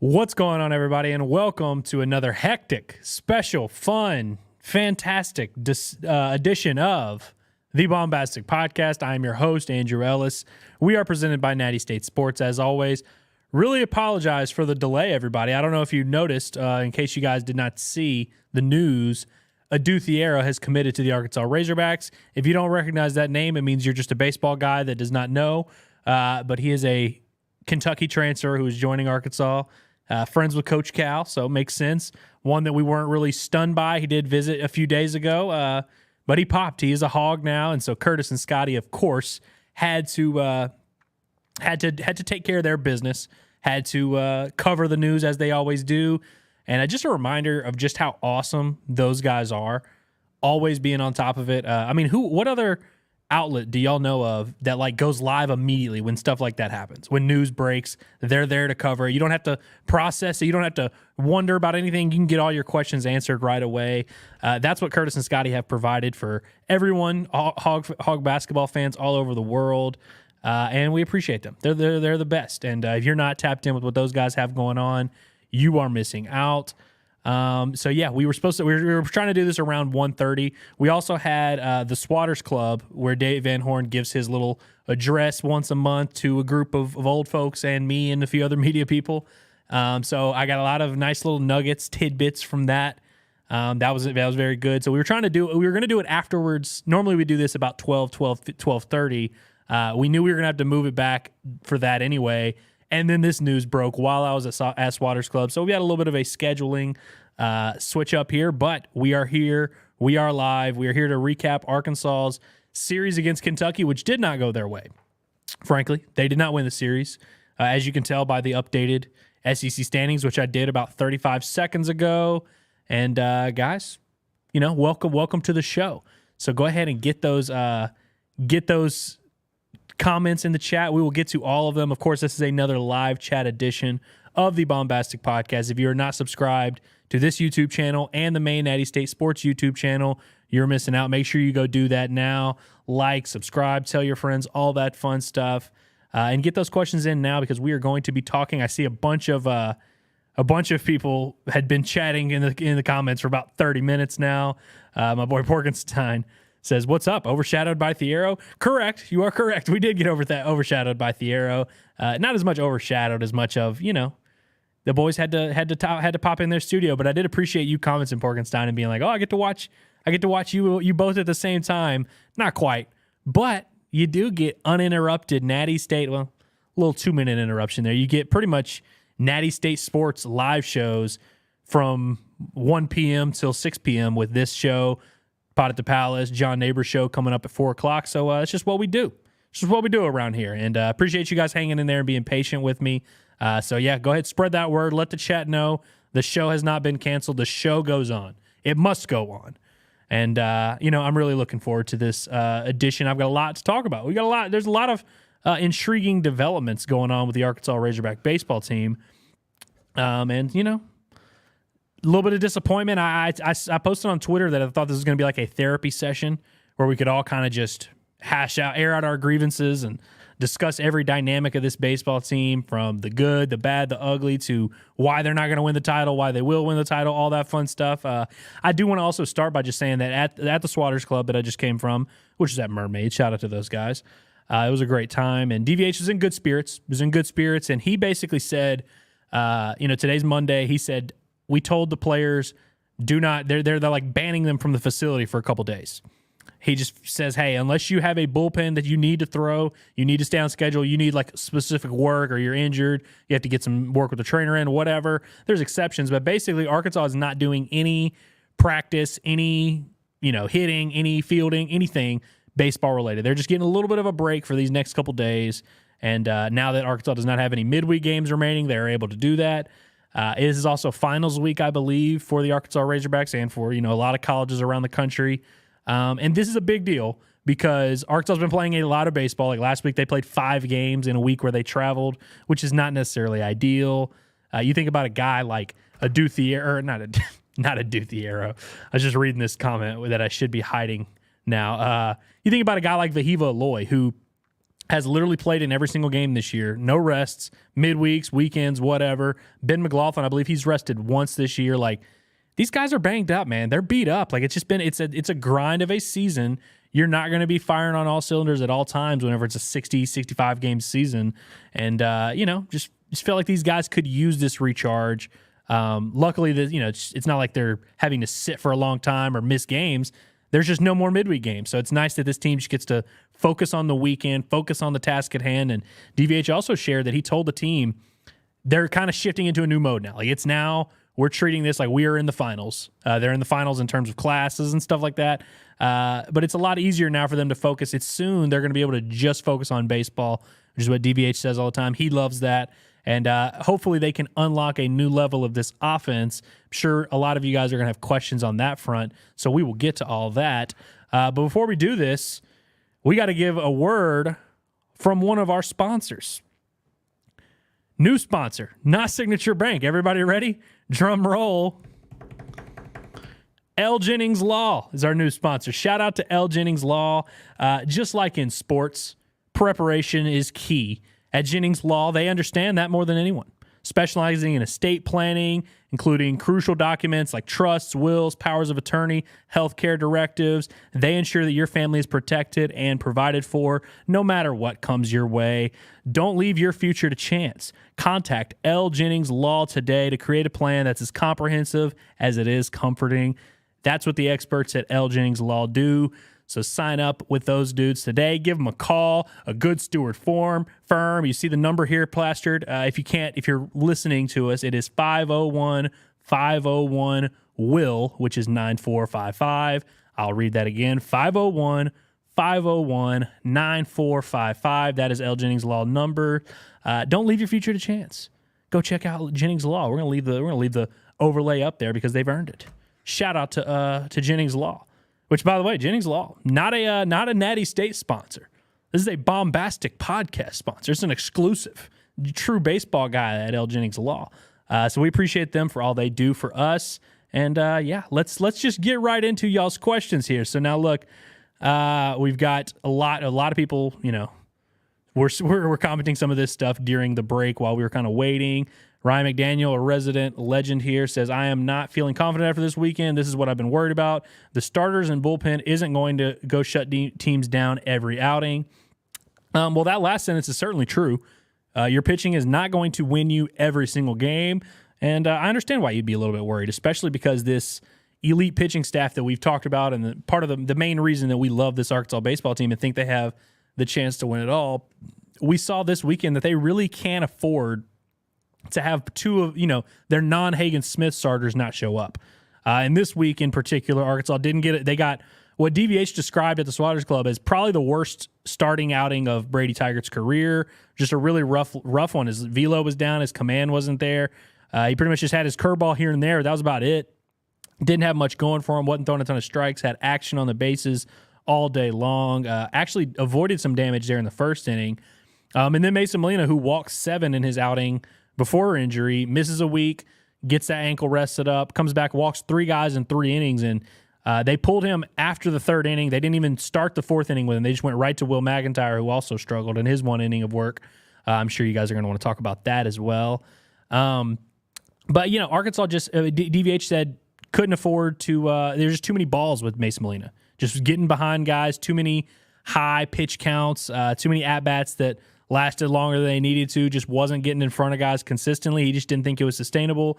What's going on, everybody, and welcome to another hectic, special, fun, fantastic edition of the Baumbastic Podcast. I am your host, Andrew Ellis. We are presented by Natty State Sports, as always. Really apologize for the delay, everybody. I don't know if you noticed, in case you guys did not see the news, Adu Thiero has committed to the Arkansas Razorbacks. If you don't recognize that name, it means you're just a baseball guy that does not know, but he is a Kentucky transfer who is joining Arkansas. Friends with Coach Cal, so it makes sense. One that we weren't really stunned by. He did visit a few days ago, but he popped. He is a Hog now, and so Curtis and Scotty, of course, had to take care of their business. Had to cover the news as they always do, and just a reminder of just how awesome those guys are. Always being on top of it. What other outlet do y'all know of that like goes live immediately when stuff like that happens? When news breaks, they're there to cover it. You don't have to process it. You don't have to wonder about anything. You can get all your questions answered right away. That's what Curtis and Scotty have provided for everyone, Hog basketball fans all over the world, and we appreciate them. They're the best. And if you're not tapped in with what those guys have going on, you are missing out. We were trying to do this around 1:30. We also had the Swatters Club, where Dave Van Horn gives his little address once a month to a group of old folks and me and a few other media people. So I got a lot of nice little nuggets, tidbits from that. That was very good. So we were going to do it afterwards. Normally we do this about 12:30. We knew we were going to have to move it back for that anyway. And then this news broke while I was at Swatters Club. So we had a little bit of a scheduling switch up here, but we are here. We are live. We are here to recap Arkansas's series against Kentucky, which did not go their way. Frankly, they did not win the series, as you can tell by the updated SEC standings, which I did about 35 seconds ago. And guys, welcome to the show. So go ahead and get those comments in the chat. We will get to all of them. Of course, this is another live chat edition of the Baumbastic Podcast. If you are not subscribed to this YouTube channel and the main Natty State Sports YouTube channel, you're missing out. Make sure you go do that now. Like, subscribe, tell your friends, all that fun stuff, and get those questions in now because we are going to be talking. I see a bunch of people had been chatting in the comments for about 30 minutes now. My boy Porkenstein says, "What's up? Overshadowed by Thiero?" Correct. You are correct. We did get overshadowed by Thiero. Not as much overshadowed as much of, the boys had to pop in their studio. But I did appreciate you comments in Porkenstein and being like, "Oh, I get to watch you both at the same time." Not quite, but you do get uninterrupted Natty State. Well, a little 2-minute interruption there. You get pretty much Natty State Sports live shows from 1 p.m. till 6 p.m. with this show. Pot at the Palace, John Neighbor show coming up at 4 o'clock. So it's just what we do. It's just what we do around here. And appreciate you guys hanging in there and being patient with me. Go ahead, spread that word. Let the chat know the show has not been canceled. The show goes on. It must go on. And, I'm really looking forward to this edition. I've got a lot to talk about. There's a lot of intriguing developments going on with the Arkansas Razorback baseball team. A little bit of disappointment. I posted on Twitter that I thought this was going to be like a therapy session where we could all kind of just air out our grievances and discuss every dynamic of this baseball team, from the good, the bad, the ugly, to why they're not going to win the title, why they will win the title, all that fun stuff. I do want to also start by just saying that at the Swatters Club that I just came from, which is at Mermaid, shout out to those guys. It was a great time, and DVH was in good spirits. And he basically said, today's Monday, he said, we told the players, they're like banning them from the facility for a couple days. He just says, hey, unless you have a bullpen that you need to throw, you need to stay on schedule, you need like specific work, or you're injured, you have to get some work with the trainer in, whatever. There's exceptions, but basically Arkansas is not doing any practice, any, hitting, any fielding, anything baseball related. They're just getting a little bit of a break for these next couple days. And now that Arkansas does not have any midweek games remaining, they're able to do that. It is also finals week, I believe, for the Arkansas Razorbacks and for, a lot of colleges around the country. And this is a big deal because Arkansas has been playing a lot of baseball. Like last week, they played 5 games in a week where they traveled, which is not necessarily ideal. You think about a guy like Adu Thiero, not Adu Thiero. I was just reading this comment that I should be hiding now. You think about a guy like Vahiva Aloy, who has literally played in every single game this year. No rests, midweeks, weekends, whatever. Ben McLaughlin, I believe he's rested once this year. Like, these guys are banged up, man. They're beat up. Like, it's a grind of a season. You're not going to be firing on all cylinders at all times whenever it's a 60, 65 game season. And, just feel like these guys could use this recharge. Luckily, it's not like they're having to sit for a long time or miss games. There's just no more midweek games. So it's nice that this team just gets to focus on the weekend, focus on the task at hand. And DVH also shared that he told the team they're kind of shifting into a new mode now. Like, it's now we're treating this like we are in the finals. They're in the finals in terms of classes and stuff like that. But it's a lot easier now for them to focus. It's soon they're going to be able to just focus on baseball, which is what DVH says all the time. He loves that. And hopefully they can unlock a new level of this offense. I'm sure a lot of you guys are going to have questions on that front, so we will get to all that. But before we do this, we got to give a word from one of our sponsors. New sponsor, not Signature Bank. Everybody ready? Drum roll. L. Jennings Law is our new sponsor. Shout out to L. Jennings Law. Just like in sports, preparation is key. At Jennings Law, they understand that more than anyone, specializing in estate planning, including crucial documents like trusts, wills, powers of attorney, healthcare directives. They ensure that your family is protected and provided for no matter what comes your way. Don't leave your future to chance. Contact L. Jennings Law today to create a plan that's as comprehensive as it is comforting. That's what the experts at L. Jennings Law do. So sign up with those dudes today. Give them a call, a good steward firm. You see the number here plastered. If you're listening to us, it is 501-501-WILL, which is 9455. I'll read that again, 501-501-9455. That is L. Jennings Law number. Don't leave your future to chance. Go check out Jennings Law. We're gonna leave the overlay up there because they've earned it. Shout out to Jennings Law. Which, by the way, Jennings Law, not a Natty State sponsor. This is a Baumbastic Podcast sponsor. It's an exclusive, true baseball guy at L. Jennings Law. So we appreciate them for all they do for us. And let's just get right into y'all's questions here. So now look, we've got a lot of people. We're commenting some of this stuff during the break while we were kind of waiting. Ryan McDaniel, a resident legend here, says, I am not feeling confident after this weekend. This is what I've been worried about. The starters and bullpen isn't going to go shut teams down every outing. Well, that last sentence is certainly true. Your pitching is not going to win you every single game. And I understand why you'd be a little bit worried, especially because this elite pitching staff that we've talked about and part of the main reason that we love this Arkansas baseball team and think they have the chance to win it all, we saw this weekend that they really can't afford to have two of their non-Hagen Smith starters not show up. And this week in particular, Arkansas didn't get it. They got what DVH described at the Swatters Club as probably the worst starting outing of Brady Teigert's career. Just a really rough one. His velo was down. His command wasn't there. He pretty much just had his curveball here and there. That was about it. Didn't have much going for him. Wasn't throwing a ton of strikes. Had action on the bases all day long. Actually avoided some damage there in the first inning. And then Mason Molina, who walked 7 in his outing before her injury, misses a week, gets that ankle rested up, comes back, walks 3 guys in 3 innings, and they pulled him after the 3rd inning. They didn't even start the 4th inning with him. They just went right to Will McIntyre, who also struggled in his 1 inning of work. I'm sure you guys are going to want to talk about that as well. But, Arkansas just DVH said couldn't afford to there's just too many balls with Mason Molina. Just getting behind guys, too many high pitch counts, too many at-bats that lasted longer than they needed to, just wasn't getting in front of guys consistently. He just didn't think it was sustainable.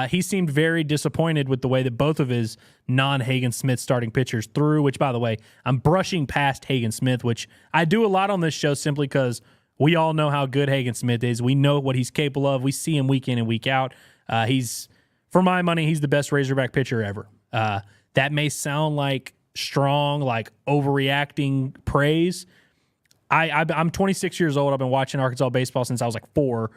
He seemed very disappointed with the way that both of his non-Hagen Smith starting pitchers threw, which, by the way, I'm brushing past Hagen Smith, which I do a lot on this show simply because we all know how good Hagen Smith is. We know what he's capable of. We see him week in and week out. For my money, he's the best Razorback pitcher ever. That may sound like strong, like overreacting praise. I'm 26 years old. I've been watching Arkansas baseball since I was like 4.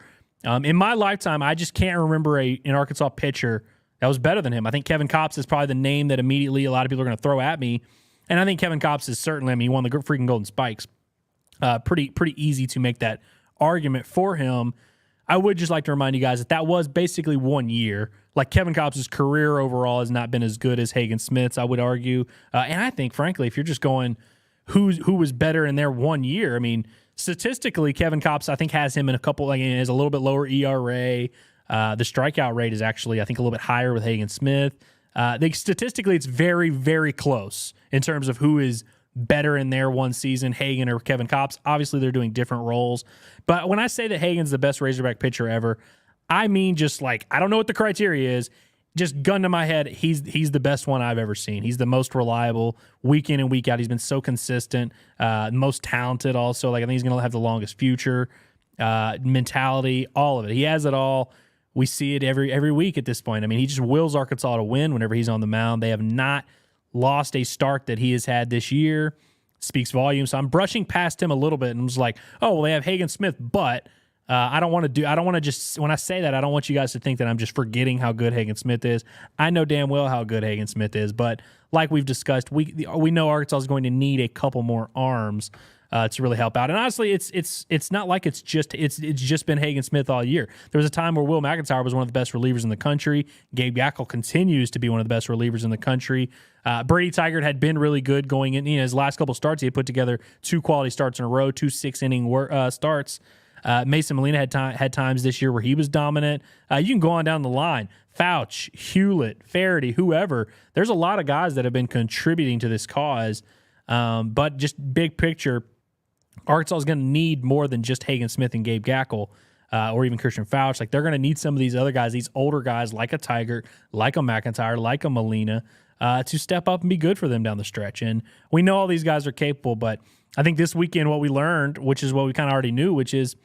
In my lifetime, I just can't remember an Arkansas pitcher that was better than him. I think Kevin Kopps is probably the name that immediately a lot of people are going to throw at me. And I think Kevin Kopps is certainly, he won the freaking Golden Spikes. Pretty easy to make that argument for him. I would just like to remind you guys that was basically 1 year. Like Kevin Kopps' career overall has not been as good as Hagen Smith's, I would argue. And I think, frankly, if you're just going who was better in their 1 year. I mean, statistically, Kevin Kopps, I think, has him in a couple, like, has a little bit lower ERA. The strikeout rate is actually, I think, a little bit higher with Hagen Smith. Statistically, it's very, very close in terms of who is better in their one season, Hagen or Kevin Kopps. Obviously, they're doing different roles. But when I say that Hagen's the best Razorback pitcher ever, I mean just like, I don't know what the criteria is. Just gun to my head, he's the best one I've ever seen. He's the most reliable week in and week out. He's been so consistent, most talented also. Like, I think he's going to have the longest future, mentality, all of it. He has it all. We see it every week at this point. I mean, he just wills Arkansas to win whenever he's on the mound. They have not lost a start that he has had this year. Speaks volumes. So I'm brushing past him a little bit and was like, oh, well, they have Hagen Smith, but I don't want to just, when I say that, I don't want you guys to think that I'm just forgetting how good Hagen Smith is. I know damn well how good Hagen Smith is, but like we've discussed, we know Arkansas is going to need a couple more arms to really help out. And honestly, it's not like it's just been Hagen Smith all year. There was a time where Will McIntyre was one of the best relievers in the country. Gabe Yackel continues to be one of the best relievers in the country. Brady Tigert had been really good going in his last couple starts. He had put together 2 quality starts in a row, 2 6-inning starts. Mason Molina had times this year where he was dominant. You can go on down the line. Fouch, Hewlett, Faraday, whoever. There's a lot of guys that have been contributing to this cause. But just big picture, Arkansas is going to need more than just Hagen Smith and Gabe Yackel, or even Christian Fouch. Like, they're going to need some of these other guys, these older guys like a Tigert, like a McIntyre, like a Molina, to step up and be good for them down the stretch. And we know all these guys are capable, but I think this weekend what we learned, which is what we kind of already knew, which is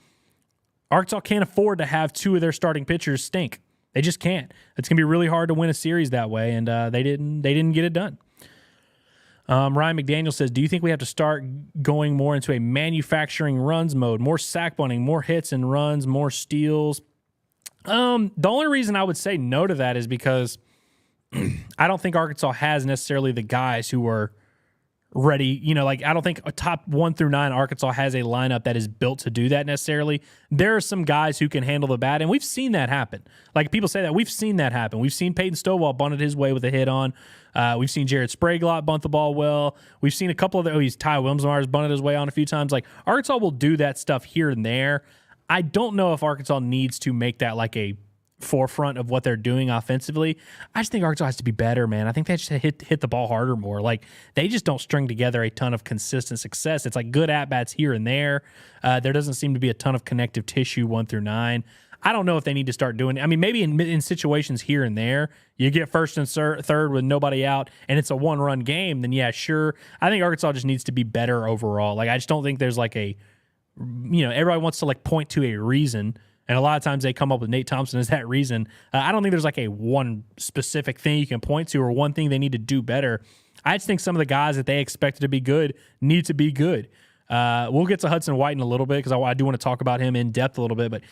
Arkansas can't afford to have 2 of their starting pitchers stink. They just can't. It's going to be really hard to win a series that way, and they didn't get it done. Ryan McDaniel says, do you think we have to start going more into a manufacturing runs mode, more sack bunting, more hits and runs, more steals? The only reason I would say no to that is because I don't think Arkansas has necessarily the guys who are ready. You know, like, I don't think a top 1 through 9 Arkansas has a lineup that is built to do that necessarily. There are some guys who can handle the bat, and we've seen that happen. Like, people say that. We've seen that happen. We've seen Peyton Stovall bunted his way with a hit on. We've seen Jared Spraglott bunt the ball well. We've seen a couple of Ty Wilmsmeyer's bunted his way on a few times. Like, Arkansas will do that stuff here and there. I don't know if Arkansas needs to make that like a forefront of what they're doing offensively. I just think Arkansas has to be better, man. I think they just hit the ball harder more. Like, they just don't string together a ton of consistent success. It's like good at-bats here and there. There doesn't seem to be a ton of connective tissue 1 through 9. I don't know if they need to start doing it. I mean, maybe in situations here and there, you get first and third with nobody out, and it's a 1-run game, then yeah, sure. I think Arkansas just needs to be better overall. Like, I just don't think there's like a, everybody wants to like point to a reason, and a lot of times they come up with Nate Thompson as that reason. I don't think there's like a one specific thing you can point to or one thing they need to do better. I just think some of the guys that they expected to be good need to be good. We'll get to Hudson White in a little bit because I do want to talk about him in depth a little bit. But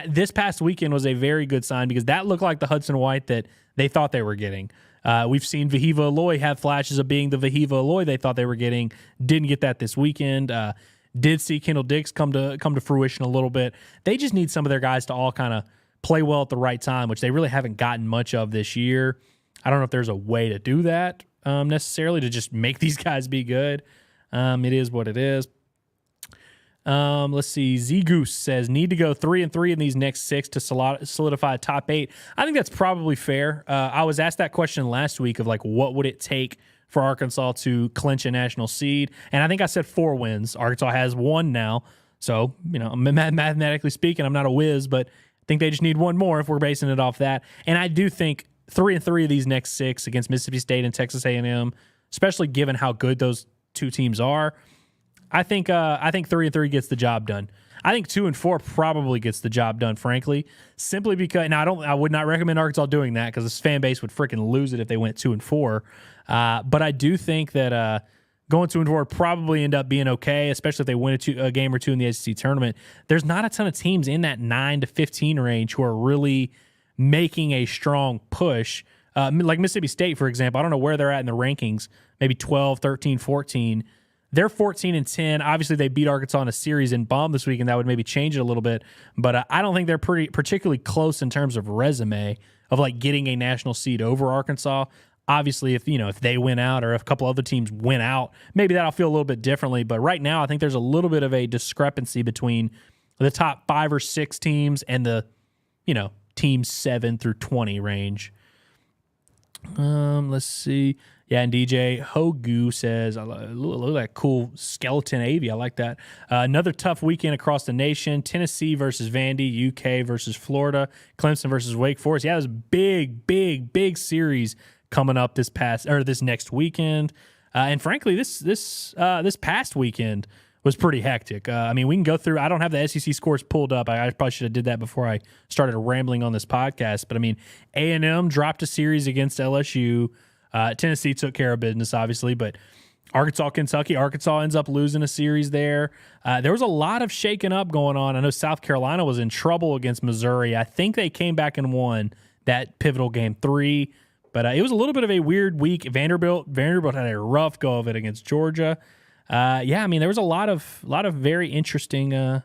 this past weekend was a very good sign because that looked like the Hudson White that they thought they were getting. We've seen Vahiva Aloy have flashes of being the Vahiva Aloy they thought they were getting. Didn't get that this weekend. Did see Kendall Dix come to fruition a little bit. They just need some of their guys to all kind of play well at the right time, which they really haven't gotten much of this year. I don't know if there's a way to do that necessarily to just make these guys be good. It is what it is. Let's see. Z Goose says, need to go 3-3 in these next 6 to solidify a top 8. I think that's probably fair. I was asked that question last week of like, what would it take for Arkansas to clinch a national seed? And I think I said 4 wins. Arkansas has 1 now. So, mathematically speaking, I'm not a whiz, but I think they just need 1 more if we're basing it off that. And I do think 3-3 of these next 6 against Mississippi State and Texas A&M, especially given how good those 2 teams are, I think 3-3 gets the job done. I think 2-4 probably gets the job done, frankly, simply because I would not recommend Arkansas doing that because this fan base would freaking lose it if they went 2-4. But I do think that going 2-4 would probably end up being okay, especially if they win a game or 2 in the SEC tournament. There's not a ton of teams in that 9-15 range who are really making a strong push. Like Mississippi State, for example, I don't know where they're at in the rankings, maybe 12, 13, 14. They're 14-10. Obviously, they beat Arkansas in a series in Baum this week, and that would maybe change it a little bit. But I don't think they're particularly close in terms of resume of like getting a national seed over Arkansas. Obviously, if they win out or if a couple other teams win out, maybe that'll feel a little bit differently. But right now, I think there's a little bit of a discrepancy between the top 5 or 6 teams and the, teams 7 through 20 range. Let's see. Yeah, and DJ Hogu says, look at that cool skeleton AV. I like that. Another tough weekend across the nation. Tennessee versus Vandy, UK versus Florida, Clemson versus Wake Forest. Yeah, there's a big series coming up this next weekend. And frankly, this past weekend was pretty hectic. We can go through. I don't have the SEC scores pulled up. I probably should have did that before I started rambling on this podcast. But A&M dropped a series against LSU. Tennessee took care of business, obviously, but Arkansas, Kentucky, Arkansas ends up losing a series there. There was a lot of shaking up going on. I know South Carolina was in trouble against Missouri. I think they came back and won that pivotal game 3. But it was a little bit of a weird week. Vanderbilt had a rough go of it against Georgia. There was a lot of very interesting. There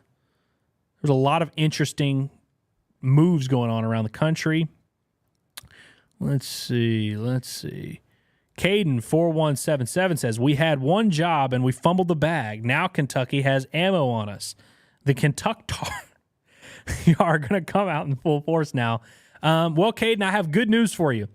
was a lot of interesting moves going on around the country. Let's see. Caden 4177 says, we had one job and we fumbled the bag. Now Kentucky has ammo on us. The Kentucky are going to come out in full force now. Well, Caden, I have good news for you.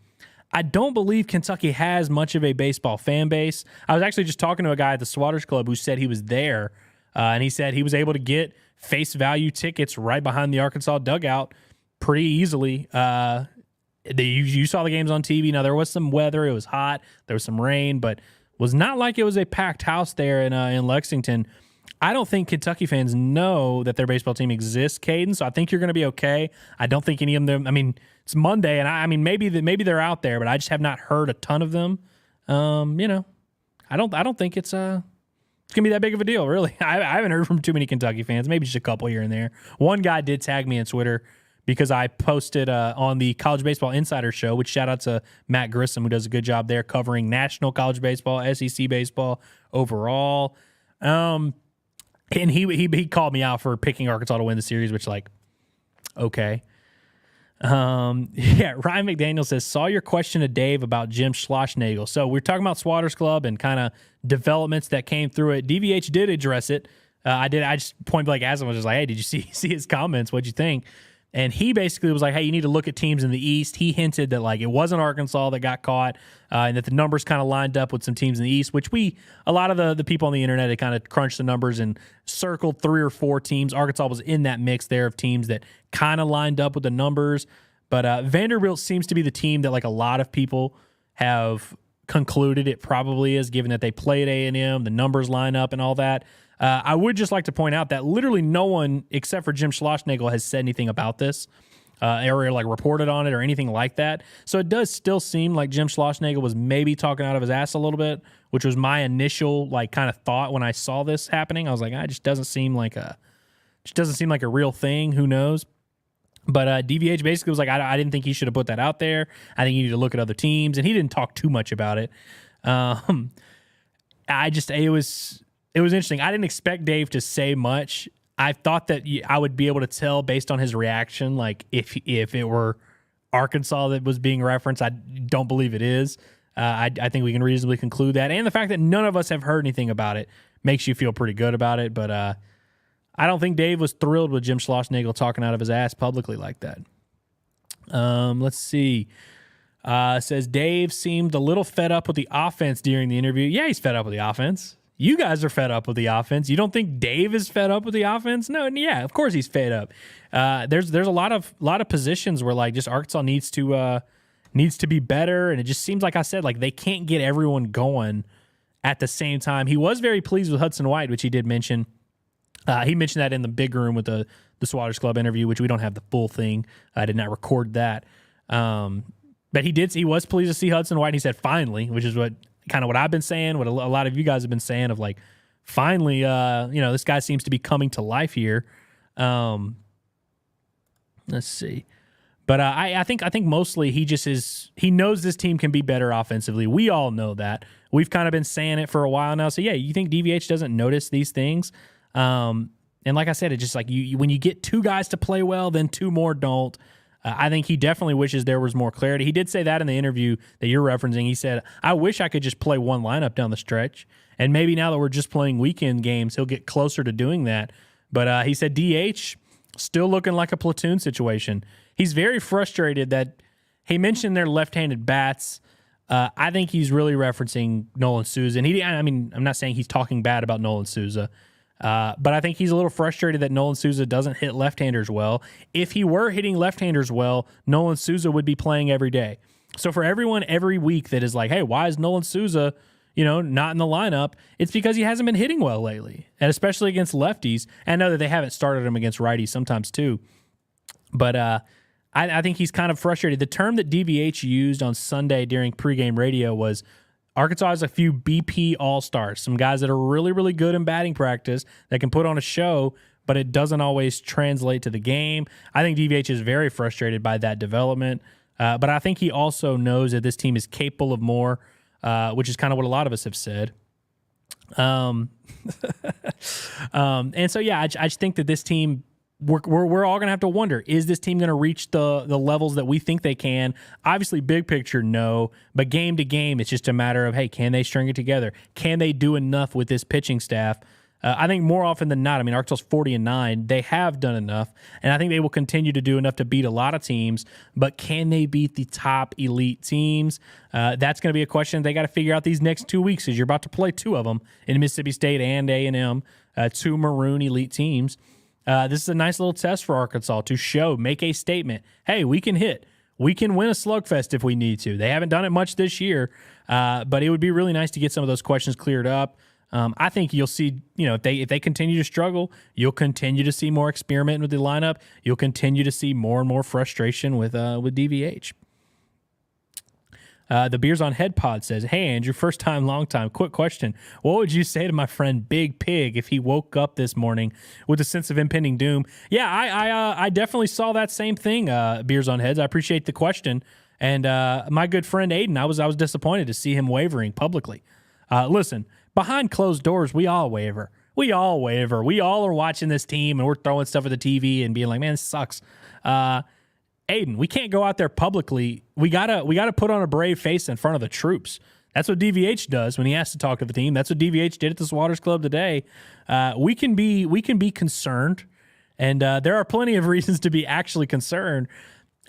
I don't believe Kentucky has much of a baseball fan base. I was actually just talking to a guy at the Swatters Club who said he was there, and he said he was able to get face value tickets right behind the Arkansas dugout pretty easily. You saw the games on TV. Now, there was some weather. It was hot. There was some rain, but was not like it was a packed house there in Lexington. I don't think Kentucky fans know that their baseball team exists, Caden, so I think you're going to be okay. I don't think any of them it's Monday, and maybe they're out there, but I just have not heard a ton of them. I don't think it's gonna be that big of a deal, really. I haven't heard from too many Kentucky fans, maybe just a couple here and there. One guy did tag me on Twitter because I posted on the College Baseball Insider Show, which shout out to Matt Grissom, who does a good job there covering national college baseball, SEC baseball overall. And he called me out for picking Arkansas to win the series, which okay. Ryan McDaniel says, saw your question to Dave about Jim Schlossnagle. So we're talking about Swatters Club and kind of developments that came through it. DVH did address it. I just point blank asked him, I was just like, hey, did you see his comments? What'd you think? And he basically was like, hey, you need to look at teams in the East. He hinted that it wasn't Arkansas that got caught, and that the numbers kind of lined up with some teams in the East, which a lot of the people on the internet, they kind of crunched the numbers and circled 3 or 4 teams. Arkansas was in that mix there of teams that kind of lined up with the numbers. But Vanderbilt seems to be the team that a lot of people have concluded it probably is, given that they played A&M, the numbers line up and all that. I would just like to point out that literally no one except for Jim Schlossnagle has said anything about this or reported on it or anything like that. So it does still seem like Jim Schlossnagle was maybe talking out of his ass a little bit, which was my initial kind of thought when I saw this happening. I was like, it just doesn't seem like a real thing. Who knows? But DVH basically was like, I didn't think he should have put that out there. I think you need to look at other teams, and he didn't talk too much about it. It was interesting. I didn't expect Dave to say much. I thought that I would be able to tell based on his reaction, if it were Arkansas that was being referenced. I don't believe it is. I think we can reasonably conclude that. And the fact that none of us have heard anything about it makes you feel pretty good about it. But I don't think Dave was thrilled with Jim Schlossnagle talking out of his ass publicly like that. Let's see. Says Dave seemed a little fed up with the offense during the interview. Yeah, he's fed up with the offense. You guys are fed up with the offense. You don't think Dave is fed up with the offense? No, yeah, of course he's fed up. There's a lot of positions where just Arkansas needs to be better, and it just seems like I said they can't get everyone going at the same time. He was very pleased with Hudson White, which he did mention. He mentioned that in the big room with the Swatters Club interview, which we don't have the full thing. I did not record that, but he was pleased to see Hudson White. And he said finally, which is what I've been saying, what a lot of you guys have been saying of finally, this guy seems to be coming to life here. Let's see. But I think mostly he knows this team can be better offensively. We all know that. We've kind of been saying it for a while now. So yeah, you think DVH doesn't notice these things? And like I said, it's just when you get 2 guys to play well, then 2 more don't. I think he definitely wishes there was more clarity. He did say that in the interview that you're referencing. He said, I wish I could just play one lineup down the stretch. And maybe now that we're just playing weekend games, he'll get closer to doing that. But he said DH, still looking like a platoon situation. He's very frustrated that he mentioned their left-handed bats. I think he's really referencing Nolan Souza. And I'm not saying he's talking bad about Nolan Souza. But I think he's a little frustrated that Nolan Souza doesn't hit left-handers well. If he were hitting left-handers well, Nolan Souza would be playing every day. So for everyone every week that is like, hey, why is Nolan Souza, not in the lineup? It's because he hasn't been hitting well lately, and especially against lefties. And I know that they haven't started him against righties sometimes too. But I think he's kind of frustrated. The term that DVH used on Sunday during pregame radio was Arkansas has a few BP all-stars, some guys that are really, really good in batting practice that can put on a show, but it doesn't always translate to the game. I think DVH is very frustrated by that development, but I think he also knows that this team is capable of more, which is kind of what a lot of us have said. And so, yeah, I just think that this team, we're all going to have to wonder, is this team going to reach the levels that we think they can? Obviously, big picture, no. But game to game, it's just a matter of, hey, can they string it together? Can they do enough with this pitching staff? I think more often than not, Arkansas's 40-9. They have done enough, and I think they will continue to do enough to beat a lot of teams. But can they beat the top elite teams? That's going to be a question they got to figure out these next 2 weeks, as you're about to play two of them in Mississippi State and A&M, two Maroon elite teams. This is a nice little test for Arkansas to make a statement. Hey, we can hit. We can win a slugfest if we need to. They haven't done it much this year, but it would be really nice to get some of those questions cleared up. I think you'll see, if they continue to struggle, you'll continue to see more experimenting with the lineup. You'll continue to see more and more frustration with DVH. The Beers on Head Pod says, hey, Andrew, first time, long time. Quick question. What would you say to my friend Big Pig if he woke up this morning with a sense of impending doom? Yeah, I definitely saw that same thing, Beers on Heads. I appreciate the question. And my good friend Aiden, I was disappointed to see him wavering publicly. Listen, behind closed doors, we all waver. We all waver. We all are watching this team, and we're throwing stuff at the TV and being like, man, this sucks. Aiden, we can't go out there publicly. We gotta put on a brave face in front of the troops. That's what DVH does when he has to talk to the team. That's what DVH did at the Swatters Club today. We can be concerned, and there are plenty of reasons to be actually concerned.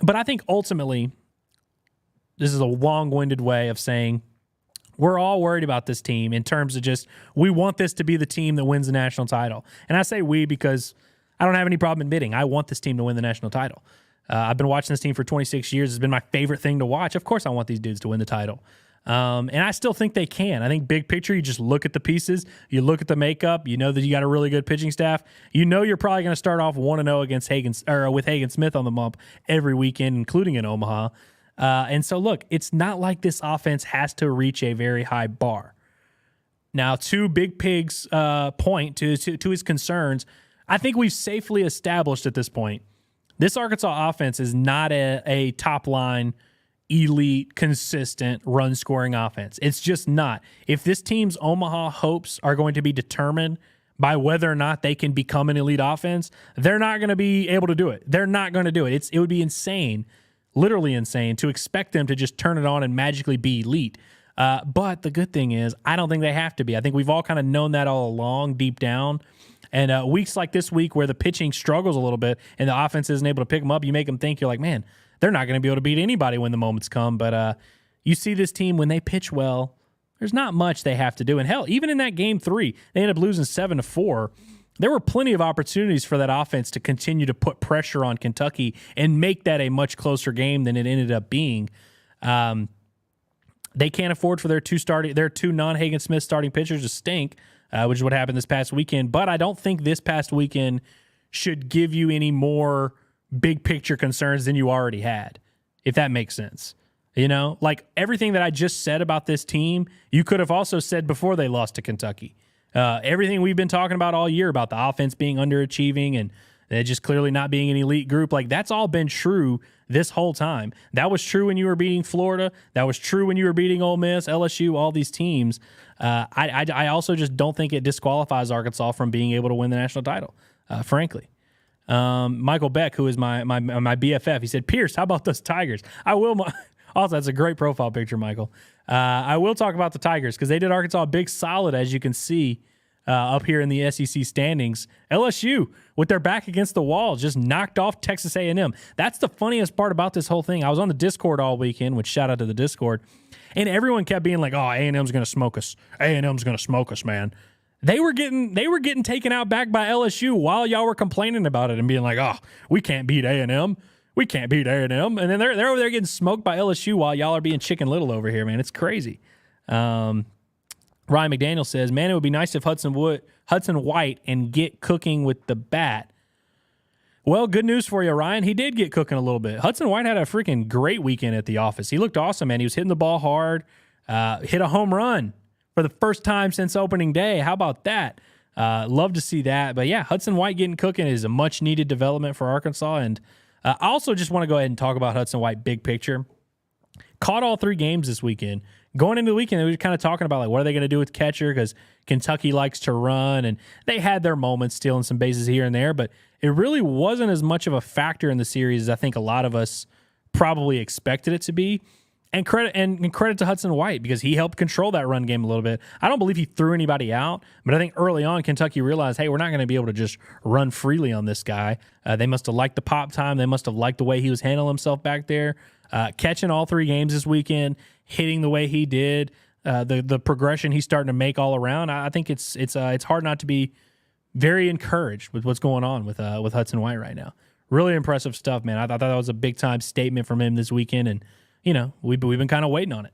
But I think ultimately, this is a long-winded way of saying we're all worried about this team in terms of just we want this to be the team that wins the national title. And I say we because I don't have any problem admitting I want this team to win the national title. I've been watching this team for 26 years. It's been my favorite thing to watch. Of course I want these dudes to win the title. And I still think they can. I think big picture, you just look at the pieces, you look at the makeup, you know that you got a really good pitching staff. You know you're probably going to start off 1-0 against with Hagen Smith on the bump every weekend, including in Omaha. And so, look, it's not like this offense has to reach a very high bar. Now, to Big Pig's point, to his concerns, I think we've safely established at this point, this Arkansas offense is not a top-line, elite, consistent, run-scoring offense. It's just not. If this team's Omaha hopes are going to be determined by whether or not they can become an elite offense, they're not going to be able to do it. They're not going to do it. It would be insane, literally insane, to expect them to just turn it on and magically be elite. But the good thing is, I don't think they have to be. I think we've all kind of known that all along, deep down. And weeks like this week where the pitching struggles a little bit and the offense isn't able to pick them up, you make them think, you're like, man, they're not going to be able to beat anybody when the moments come. But you see this team, when they pitch well, there's not much they have to do. And hell, even in that game 3, they ended up losing 7-4. There were plenty of opportunities for that offense to continue to put pressure on Kentucky and make that a much closer game than it ended up being. They can't afford for their two non-Hagen Smith starting pitchers to stink, which is what happened this past weekend. But I don't think this past weekend should give you any more big picture concerns than you already had, if that makes sense. Like everything that I just said about this team, you could have also said before they lost to Kentucky. Everything we've been talking about all year about the offense being underachieving and just clearly not being an elite group, like that's all been true this whole time. That was true when you were beating Florida. That was true when you were beating Ole Miss, LSU, all these teams. I also just don't think it disqualifies Arkansas from being able to win the national title, frankly. Michael Beck, who is my BFF, he said, Pierce, how about those Tigers? I will. Also, that's a great profile picture, Michael. I will talk about the Tigers because they did Arkansas a big solid, as you can see up here in the SEC standings. LSU, with their back against the wall, just knocked off Texas A&M. That's the funniest part about this whole thing. I was on the Discord all weekend, which shout out to the Discord, and everyone kept being like, "Oh, A&M's going to smoke us. A&M's going to smoke us, man." They were getting taken out back by LSU while y'all were complaining about it and being like, "Oh, we can't beat A&M. We can't beat A&M." And then they're over there getting smoked by LSU while y'all are being Chicken Little over here, man. It's crazy. Ryan McDaniel says, man, it would be nice if Hudson White and get cooking with the bat. Well, good news for you, Ryan. He did get cooking a little bit. Hudson White had a freaking great weekend at the office. He looked awesome, man. He was hitting the ball hard, hit a home run for the first time since opening day. How about that? Love to see that. But, yeah, Hudson White getting cooking is a much-needed development for Arkansas. And I also just want to go ahead and talk about Hudson White big picture. Caught all 3 games this weekend. Going into the weekend, we were kind of talking about, like, what are they going to do with catcher because Kentucky likes to run, and they had their moments stealing some bases here and there, but it really wasn't as much of a factor in the series as I think a lot of us probably expected it to be. And credit to Hudson White because he helped control that run game a little bit. I don't believe he threw anybody out, but I think early on Kentucky realized, hey, we're not going to be able to just run freely on this guy. They must have liked the pop time. They must have liked the way he was handling himself back there. Catching all 3 games this weekend, hitting the way he did, the progression he's starting to make all around. I think it's hard not to be very encouraged with what's going on with Hudson White right now. Really impressive stuff, man. I thought that was a big time statement from him this weekend, and you know we've been kind of waiting on it.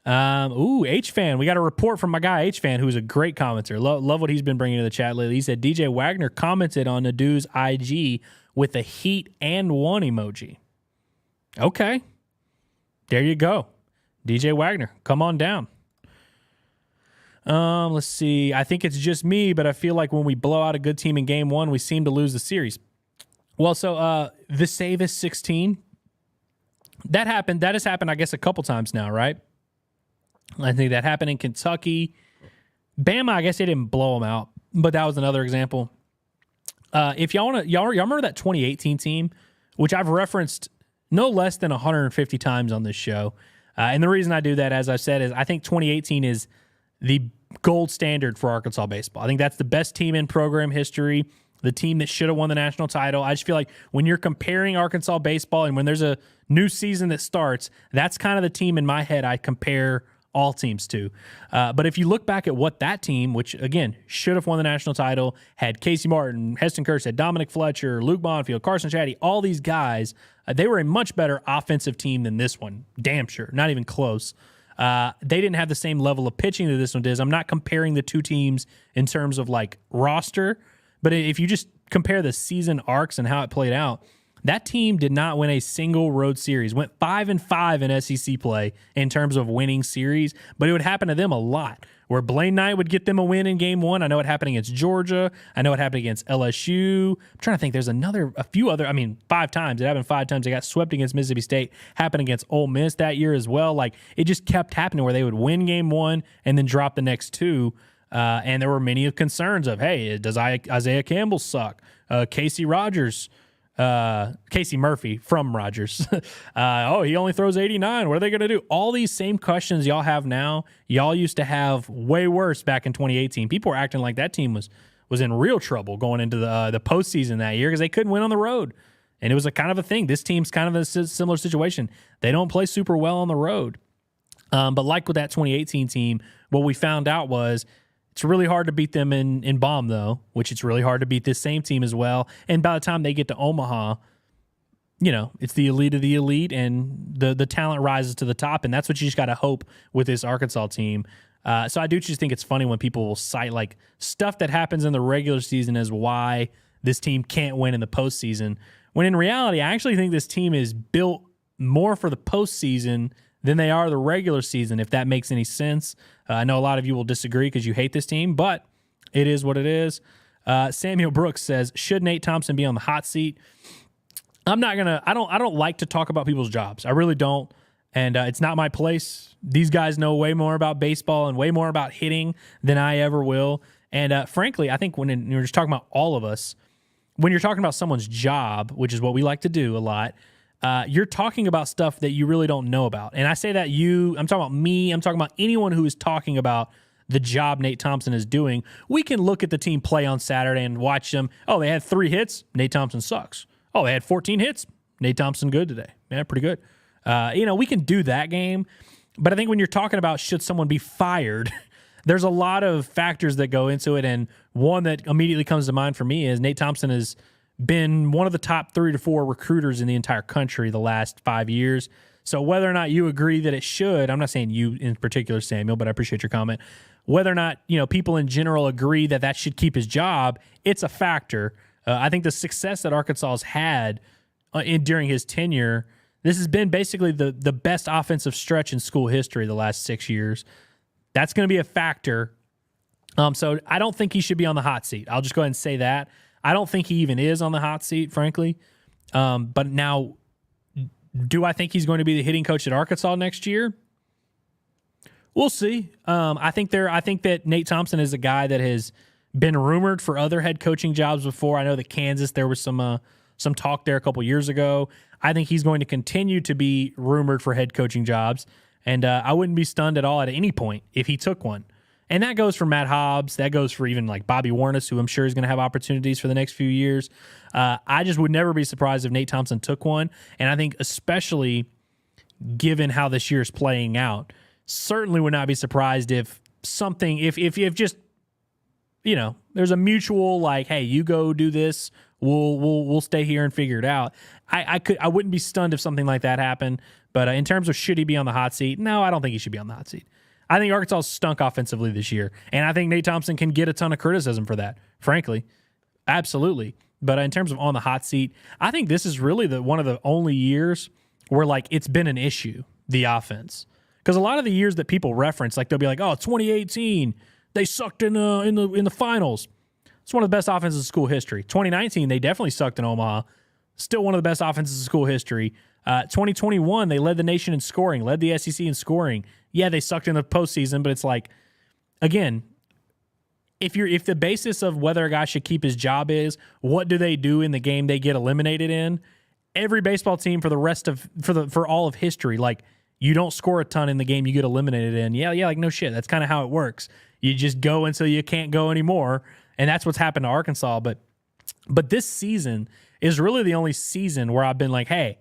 H-Fan. We got a report from my guy H-Fan, who's a great commenter. Love what he's been bringing to the chat lately. He said DJ Wagner commented on Nadu's IG with a heat and 1 emoji. Okay. There you go. DJ Wagner, come on down. Let's see. I think it's just me, but I feel like when we blow out a good team in game 1, we seem to lose the series. Well, so the save is 16. That happened. That has happened, I guess, a couple times now, right? I think that happened in Kentucky. Bama, I guess they didn't blow them out, but that was another example. If y'all remember that 2018 team, which I've referenced no less than 150 times on this show. And the reason I do that, as I said, is I think 2018 is the gold standard for Arkansas baseball. I think that's the best team in program history, the team that should have won the national title. I just feel like when you're comparing Arkansas baseball and when there's a new season that starts, that's kind of the team in my head I compare all teams to. But if you look back at what that team, which, again, should have won the national title, had Casey Martin, Heston Kershaw, Dominic Fletcher, Luke Bonfield, Carson Chatty, all these guys, they were a much better offensive team than this one. Damn sure. Not even close. They didn't have the same level of pitching that this one does. I'm not comparing the two teams in terms of, like, roster, but if you just compare the season arcs and how it played out, that team did not win a single road series. Went 5-5 in SEC play in terms of winning series, but it would happen to them a lot. Where Blaine Knight would get them a win in game 1. I know it happened against Georgia. I know it happened against LSU. I'm trying to think. There's a few other. 5 times. It happened 5 times. They got swept against Mississippi State. Happened against Ole Miss that year as well. Like, it just kept happening where they would win game 1 and then drop the next 2. And there were many concerns of, hey, does Isaiah Campbell suck? Casey Murphy from Rogers. He only throws 89. What are they going to do? All these same questions y'all have now, y'all used to have way worse back in 2018. People were acting like that team was in real trouble going into the postseason that year because they couldn't win on the road. And it was a kind of a thing. This team's kind of a similar situation. They don't play super well on the road. But like with that 2018 team, what we found out was it's really hard to beat them in Baum, though, which it's really hard to beat this same team as well. And by the time they get to Omaha, you know, it's the elite of the elite, and the talent rises to the top, and that's what you just got to hope with this Arkansas team. So I do just think it's funny when people will cite, like, stuff that happens in the regular season as why this team can't win in the postseason, when in reality, I actually think this team is built more for the postseason than they are the regular season, if that makes any sense. I know a lot of you will disagree because you hate this team, but it is what it is. Samuel Brooks says, should Nate Thompson be on the hot seat? I don't like to talk about people's jobs. I really don't. And it's not my place. These guys know way more about baseball and way more about hitting than I ever will. And frankly, I think when you're just talking about all of us, when you're talking about someone's job, which is what we like to do a lot, you're talking about stuff that you really don't know about. And I say that I'm talking about me, I'm talking about anyone who is talking about the job Nate Thompson is doing. We can look at the team play on Saturday and watch them. Oh, they had 3 hits. Nate Thompson sucks. Oh, they had 14 hits. Nate Thompson good today. Yeah, pretty good. We can do that game. But I think when you're talking about should someone be fired, there's a lot of factors that go into it. And one that immediately comes to mind for me is Nate Thompson has been one of the top 3 to 4 recruiters in the entire country the last 5 years. So whether or not you agree that it should, I'm not saying you in particular, Samuel, but I appreciate your comment. Whether or not, people in general agree that should keep his job, it's a factor. I think the success that Arkansas has had during his tenure, this has been basically the best offensive stretch in school history the last 6 years. That's going to be a factor. So I don't think he should be on the hot seat. I'll just go ahead and say that. I don't think he even is on the hot seat, frankly. But now, do I think he's going to be the hitting coach at Arkansas next year? We'll see. I think that Nate Thompson is a guy that has been rumored for other head coaching jobs before. I know that Kansas, there was some talk there a couple years ago. I think he's going to continue to be rumored for head coaching jobs, and I wouldn't be stunned at all at any point if he took one. And that goes for Matt Hobbs. That goes for even like Bobby Warnes, who I'm sure is going to have opportunities for the next few years. I just would never be surprised if Nate Thompson took one. And I think especially given how this year is playing out, certainly would not be surprised if something, if just, there's a mutual like, hey, you go do this, we'll stay here and figure it out. I wouldn't be stunned if something like that happened. But in terms of should he be on the hot seat, no, I don't think he should be on the hot seat. I think Arkansas stunk offensively this year, and I think Nate Thompson can get a ton of criticism for that, frankly. Absolutely. But in terms of on the hot seat, I think this is really one of the only years where like it's been an issue, the offense. Because a lot of the years that people reference, like they'll be like, oh, 2018, they sucked in the finals. It's one of the best offenses in school history. 2019, they definitely sucked in Omaha. Still one of the best offenses in school history. 2021, they led the nation in scoring, led the SEC in scoring. Yeah, they sucked in the postseason, but it's like, again, if the basis of whether a guy should keep his job is what do they do in the game they get eliminated in, every baseball team for all of history, like you don't score a ton in the game you get eliminated in. Yeah, like no shit. That's kind of how it works. You just go until you can't go anymore, and that's what's happened to Arkansas. But this season is really the only season where I've been like, hey,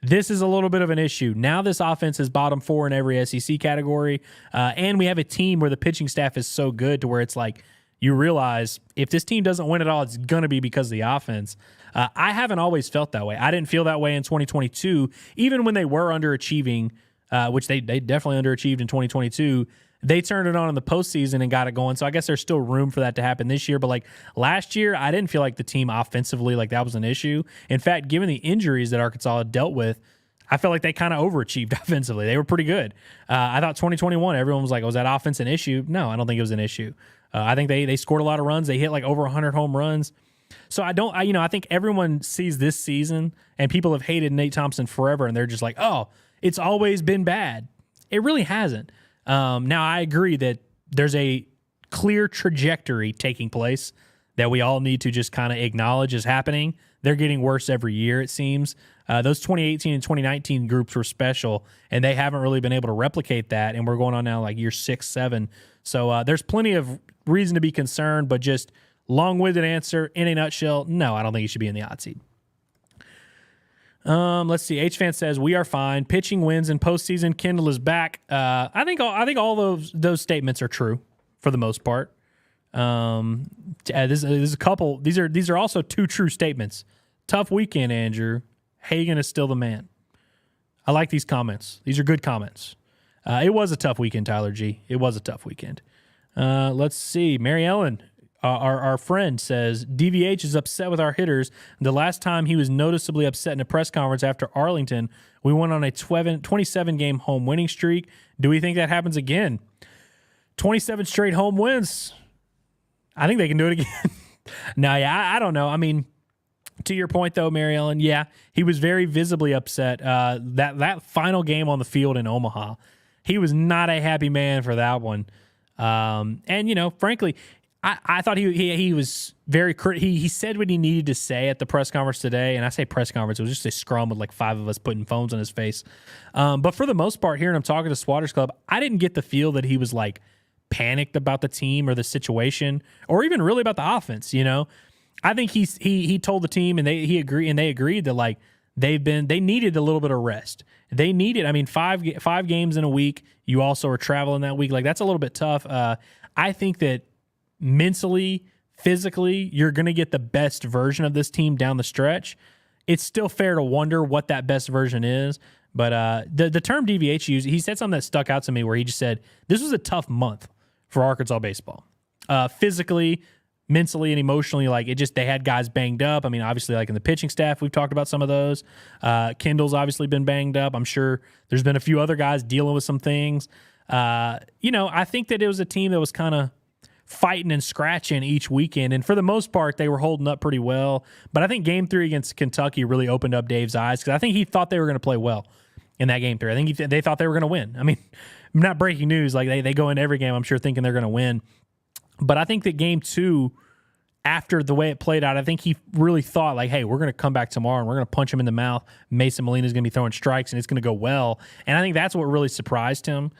this is a little bit of an issue. Now this offense is bottom 4 in every SEC category, and we have a team where the pitching staff is so good to where it's like you realize if this team doesn't win at all, it's going to be because of the offense. I haven't always felt that way. I didn't feel that way in 2022, even when they were underachieving, which they definitely underachieved in 2022. They turned it on in the postseason and got it going. So I guess there's still room for that to happen this year. But like last year, I didn't feel like the team offensively, like that was an issue. In fact, given the injuries that Arkansas had dealt with, I felt like they kind of overachieved offensively. They were pretty good. I thought 2021, everyone was like, was that offense an issue? No, I don't think it was an issue. I think they scored a lot of runs. They hit like over 100 home runs. So I think everyone sees this season and people have hated Nate Thompson forever. And they're just like, oh, it's always been bad. It really hasn't. Now, I agree that there's a clear trajectory taking place that we all need to just kind of acknowledge is happening. They're getting worse every year, it seems. Those 2018 and 2019 groups were special, and they haven't really been able to replicate that, and we're going on now like year 6, 7. So there's plenty of reason to be concerned, but just long-winded answer, in a nutshell, no, I don't think he should be in the hot seat. Let's see. H-Fan says, we are fine. Pitching wins and postseason. Kendall is back. I think all those statements are true for the most part. There's a couple. These are also 2 true statements. Tough weekend, Andrew. Hagan is still the man. I like these comments. These are good comments. It was a tough weekend, Tyler G. It was a tough weekend. Let's see. Mary Ellen, our friend, says, DVH is upset with our hitters. The last time he was noticeably upset in a press conference after Arlington, we went on a 27-game home winning streak. Do we think that happens again? 27 straight home wins. I think they can do it again. No, yeah, I don't know. I mean, to your point, though, Mary Ellen, yeah, he was very visibly upset. That final game on the field in Omaha, he was not a happy man for that one. And, frankly, I thought he was very he said what he needed to say at the press conference today, and I say press conference, it was just a scrum with like 5 of us putting phones on his face. But for the most part, hearing him talking to Swatters Club, I didn't get the feel that he was like panicked about the team or the situation, or even really about the offense. I think he told the team, and they agreed that like they needed a little bit of rest. They needed, 5 games in a week. You also are traveling that week, like that's a little bit tough. I think that mentally, physically, you're going to get the best version of this team down the stretch. It's still fair to wonder what that best version is. But the term DVH used, he said something that stuck out to me where he just said, this was a tough month for Arkansas baseball. Physically, mentally, and emotionally, like they had guys banged up. Obviously, like in the pitching staff, we've talked about some of those. Kendall's obviously been banged up. I'm sure there's been a few other guys dealing with some things. I think that it was a team that was kind of fighting and scratching each weekend, and for the most part, they were holding up pretty well. But I think Game 3 against Kentucky really opened up Dave's eyes, because I think he thought they were going to play well in that Game 3. I think they thought they were going to win. Not breaking news. Like they go into every game, I'm sure, thinking they're going to win. But I think that Game 2, after the way it played out, I think he really thought like, hey, we're going to come back tomorrow and we're going to punch him in the mouth. Mason Molina's going to be throwing strikes and it's going to go well. And I think that's what really surprised him.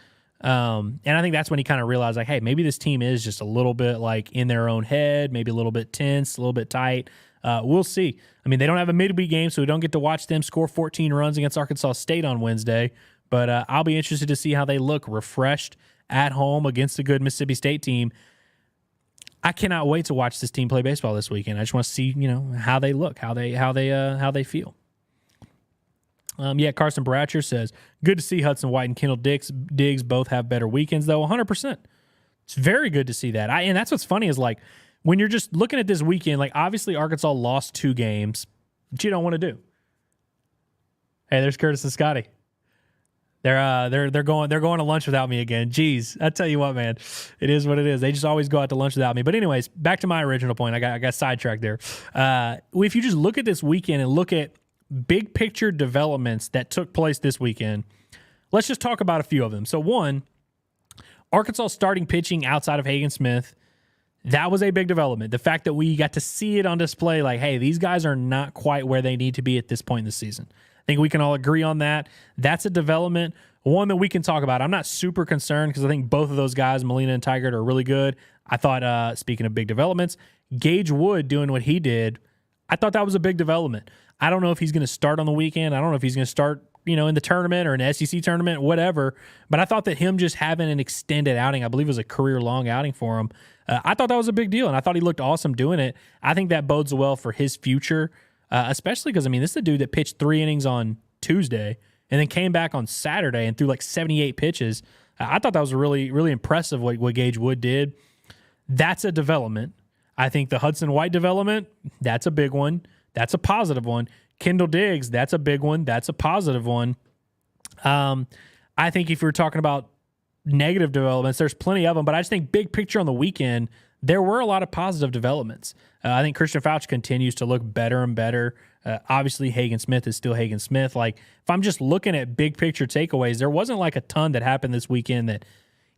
And I think that's when he kind of realized, like, hey, maybe this team is just a little bit like in their own head, maybe a little bit tense, a little bit tight. We'll see. They don't have a midweek game, so we don't get to watch them score 14 runs against Arkansas State on Wednesday. But I'll be interested to see how they look refreshed at home against a good Mississippi State team. I cannot wait to watch this team play baseball this weekend. I just want to see, how they look, how they feel. Carson Bratcher says, good to see Hudson White and Kendall Diggs both have better weekends, though. 100%. It's very good to see that. And that's what's funny is, like, when you're just looking at this weekend, like, obviously Arkansas lost 2 games, but you don't want to do. Hey, there's Curtis and Scotty. They're going to lunch without me again. Jeez, I tell you what, man, it is what it is. They just always go out to lunch without me. But anyways, back to my original point. I got sidetracked there. If you just look at this weekend and look at big picture developments that took place this weekend, let's just talk about a few of them. So one, Arkansas starting pitching outside of Hagen Smith, that was a big development. The fact that we got to see it on display, like, hey, these guys are not quite where they need to be at this point in the season. I think we can all agree on that. That's a development, one that we can talk about. I'm not super concerned because I think both of those guys, Molina and Tigert, are really good. I thought, speaking of big developments, Gage Wood doing what he did, I thought that was a big development. I don't know if he's going to start on the weekend. I don't know if he's going to start, in the tournament or an SEC tournament, whatever. But I thought that him just having an extended outing, I believe it was a career-long outing for him, I thought that was a big deal, and I thought he looked awesome doing it. I think that bodes well for his future, especially because, this is the dude that pitched 3 innings on Tuesday and then came back on Saturday and threw like 78 pitches. I thought that was really, really impressive what Gage Wood did. That's a development. I think the Hudson White development, that's a big one. That's a positive one. Kendall Diggs, that's a big one. That's a positive one. I think if you're talking about negative developments, there's plenty of them, but I just think big picture on the weekend, there were a lot of positive developments. I think Christian Fauch continues to look better and better. Obviously, Hagen Smith is still Hagen Smith. Like, if I'm just looking at big picture takeaways, there wasn't like a ton that happened this weekend that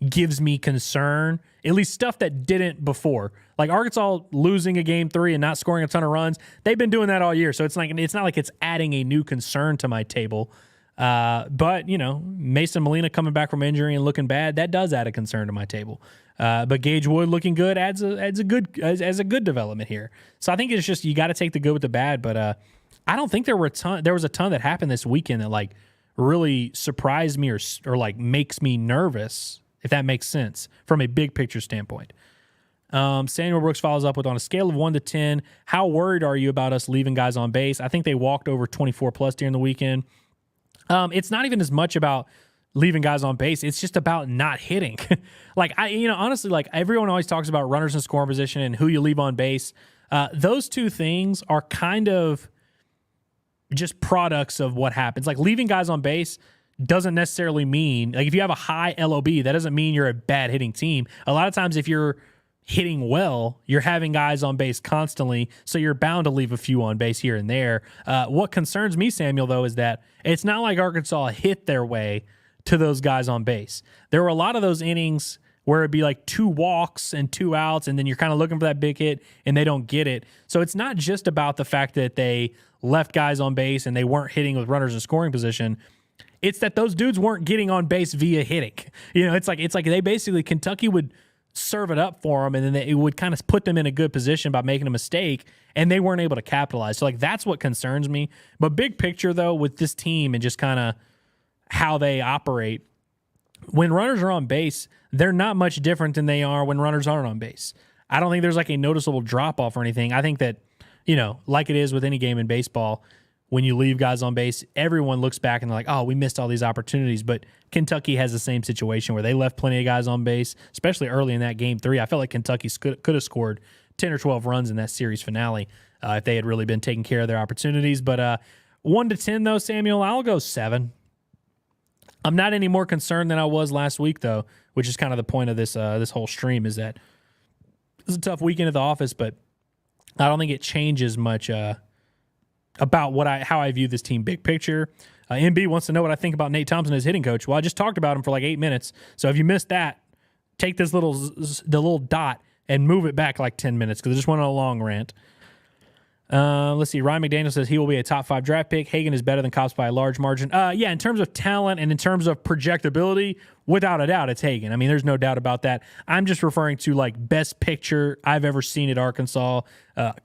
gives me concern, at least stuff that didn't before. Like Arkansas losing a Game 3 and not scoring a ton of runs, they've been doing that all year. So it's not like it's adding a new concern to my table. But Mason Molina coming back from injury and looking bad, that does add a concern to my table. But Gage Wood looking good adds a good development here. So I think it's just you got to take the good with the bad. But I don't think there was a ton that happened this weekend that like really surprised me or like makes me nervous, if that makes sense from a big picture standpoint. Samuel Brooks follows up with, on a scale of 1 to 10, how worried are you about us leaving guys on base? I think they walked over 24 plus during the weekend. It's not even as much about leaving guys on base. It's just about not hitting. Honestly, like everyone always talks about runners in scoring position and who you leave on base. Those two things are kind of just products of what happens. Like leaving guys on base doesn't necessarily mean, like if you have a high LOB, that doesn't mean you're a bad hitting team. A lot of times if you're hitting well, you're having guys on base constantly, so you're bound to leave a few on base here and there. What concerns me, Samuel, though, is that it's not like Arkansas hit their way to those guys on base. There were a lot of those innings where it'd be like 2 walks and 2 outs, and then you're kind of looking for that big hit, and they don't get it. So it's not just about the fact that they left guys on base and they weren't hitting with runners in scoring position. It's that those dudes weren't getting on base via hitting. It's like they basically, Kentucky would serve it up for them, and then it would kind of put them in a good position by making a mistake, and they weren't able to capitalize. So like that's what concerns me. But big picture though, with this team and just kind of how they operate, when runners are on base, they're not much different than they are when runners aren't on base. I don't think there's like a noticeable drop off or anything. I think that, like it is with any game in baseball, when you leave guys on base, everyone looks back and they're like, oh, we missed all these opportunities. But Kentucky has the same situation where they left plenty of guys on base, especially early in that game 3. I felt like Kentucky could have scored 10 or 12 runs in that series finale if they had really been taking care of their opportunities. But 1 to 10, though, Samuel, I'll go 7. I'm not any more concerned than I was last week, though, which is kind of the point of this whole stream, is that it's a tough weekend at the office, but I don't think it changes much about how I view this team big picture. MB wants to know what I think about Nate Thompson as hitting coach. Well, I just talked about him for like 8 minutes, so if you missed that, take the little dot and move it back like 10 minutes because I just went on a long rant. Let's see. Ryan McDaniel says he will be a top 5 draft pick. Hagan is better than Cops by a large margin. Yeah, in terms of talent and in terms of projectability, without a doubt, it's Hagan. I mean, there's no doubt about that. I'm just referring to like best picture I've ever seen at Arkansas.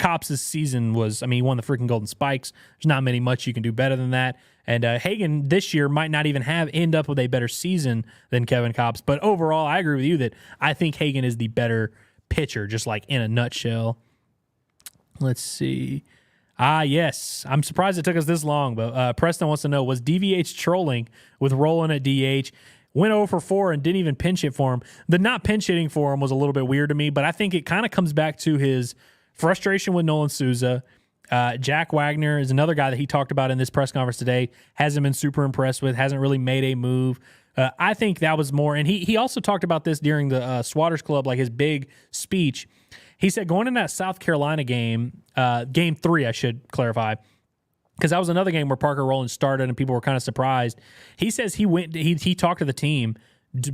Cops' season was, he won the freaking Golden Spikes. There's not much you can do better than that. And Hagan this year might not even end up with a better season than Kevin Cops. But overall, I agree with you that I think Hagan is the better pitcher, just like in a nutshell. Let's see. Yes. I'm surprised it took us this long, but Preston wants to know, was DVH trolling with Roland at DH? Went 0 for 4 and didn't even pinch hit for him. The not pinch hitting for him was a little bit weird to me, but I think it kind of comes back to his frustration with Nolan Souza. Jack Wagner is another guy that he talked about in this press conference today. Hasn't been super impressed with, hasn't really made a move. I think that was more, and he also talked about this during the Swatters Club, like his big speech. He said going in that South Carolina game, game 3, I should clarify, because that was another game where Parker Rowland started and people were kind of surprised. He says he talked to the team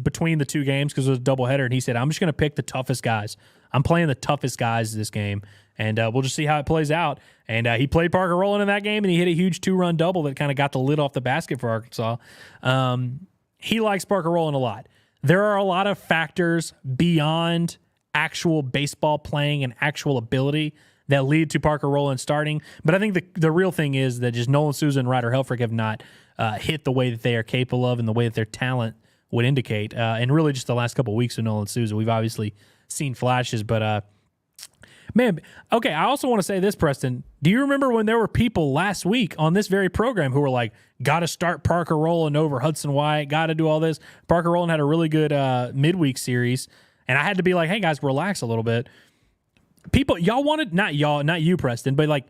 between the 2 games because it was a doubleheader, and he said, I'm just going to pick the toughest guys. I'm playing the toughest guys this game, and we'll just see how it plays out. And he played Parker Rowland in that game, and he hit a huge 2-run double that kind of got the lid off the basket for Arkansas. He likes Parker Rowland a lot. There are a lot of factors beyond actual baseball playing and actual ability that lead to Parker Rowland starting. But I think the real thing is that just Nolan Souza and Ryder Helfrich have not hit the way that they are capable of and the way that their talent would indicate. And really just the last couple of weeks with Nolan Souza, we've obviously seen flashes. But, man, okay, I also want to say this, Preston. Do you remember when there were people last week on this very program who were like, got to start Parker Rowland over Hudson Wyatt, got to do all this? Parker Rowland had a really good midweek series. And I had to be like, hey, guys, relax a little bit. People, y'all wanted, not you, Preston, but like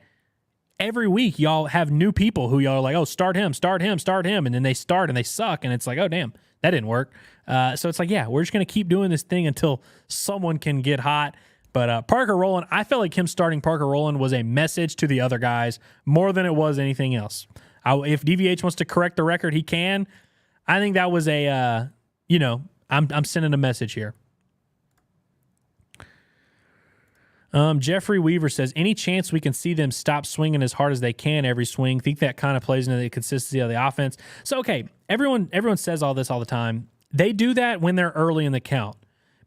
every week y'all have new people who y'all are like, oh, start him. And then they start and they suck. And it's like, oh, damn, that didn't work. So it's like, yeah, we're just going to keep doing this thing until someone can get hot. But Parker Rowland, I felt like him starting Parker Rowland was a message to the other guys more than it was anything else. If DVH wants to correct the record, he can. I think that was I'm sending a message here. Jeffrey Weaver says, any chance we can see them stop swinging as hard as they can every swing? Think that kind of plays into the consistency of the offense. So, okay, everyone says all this all the time. They do that when they're early in the count.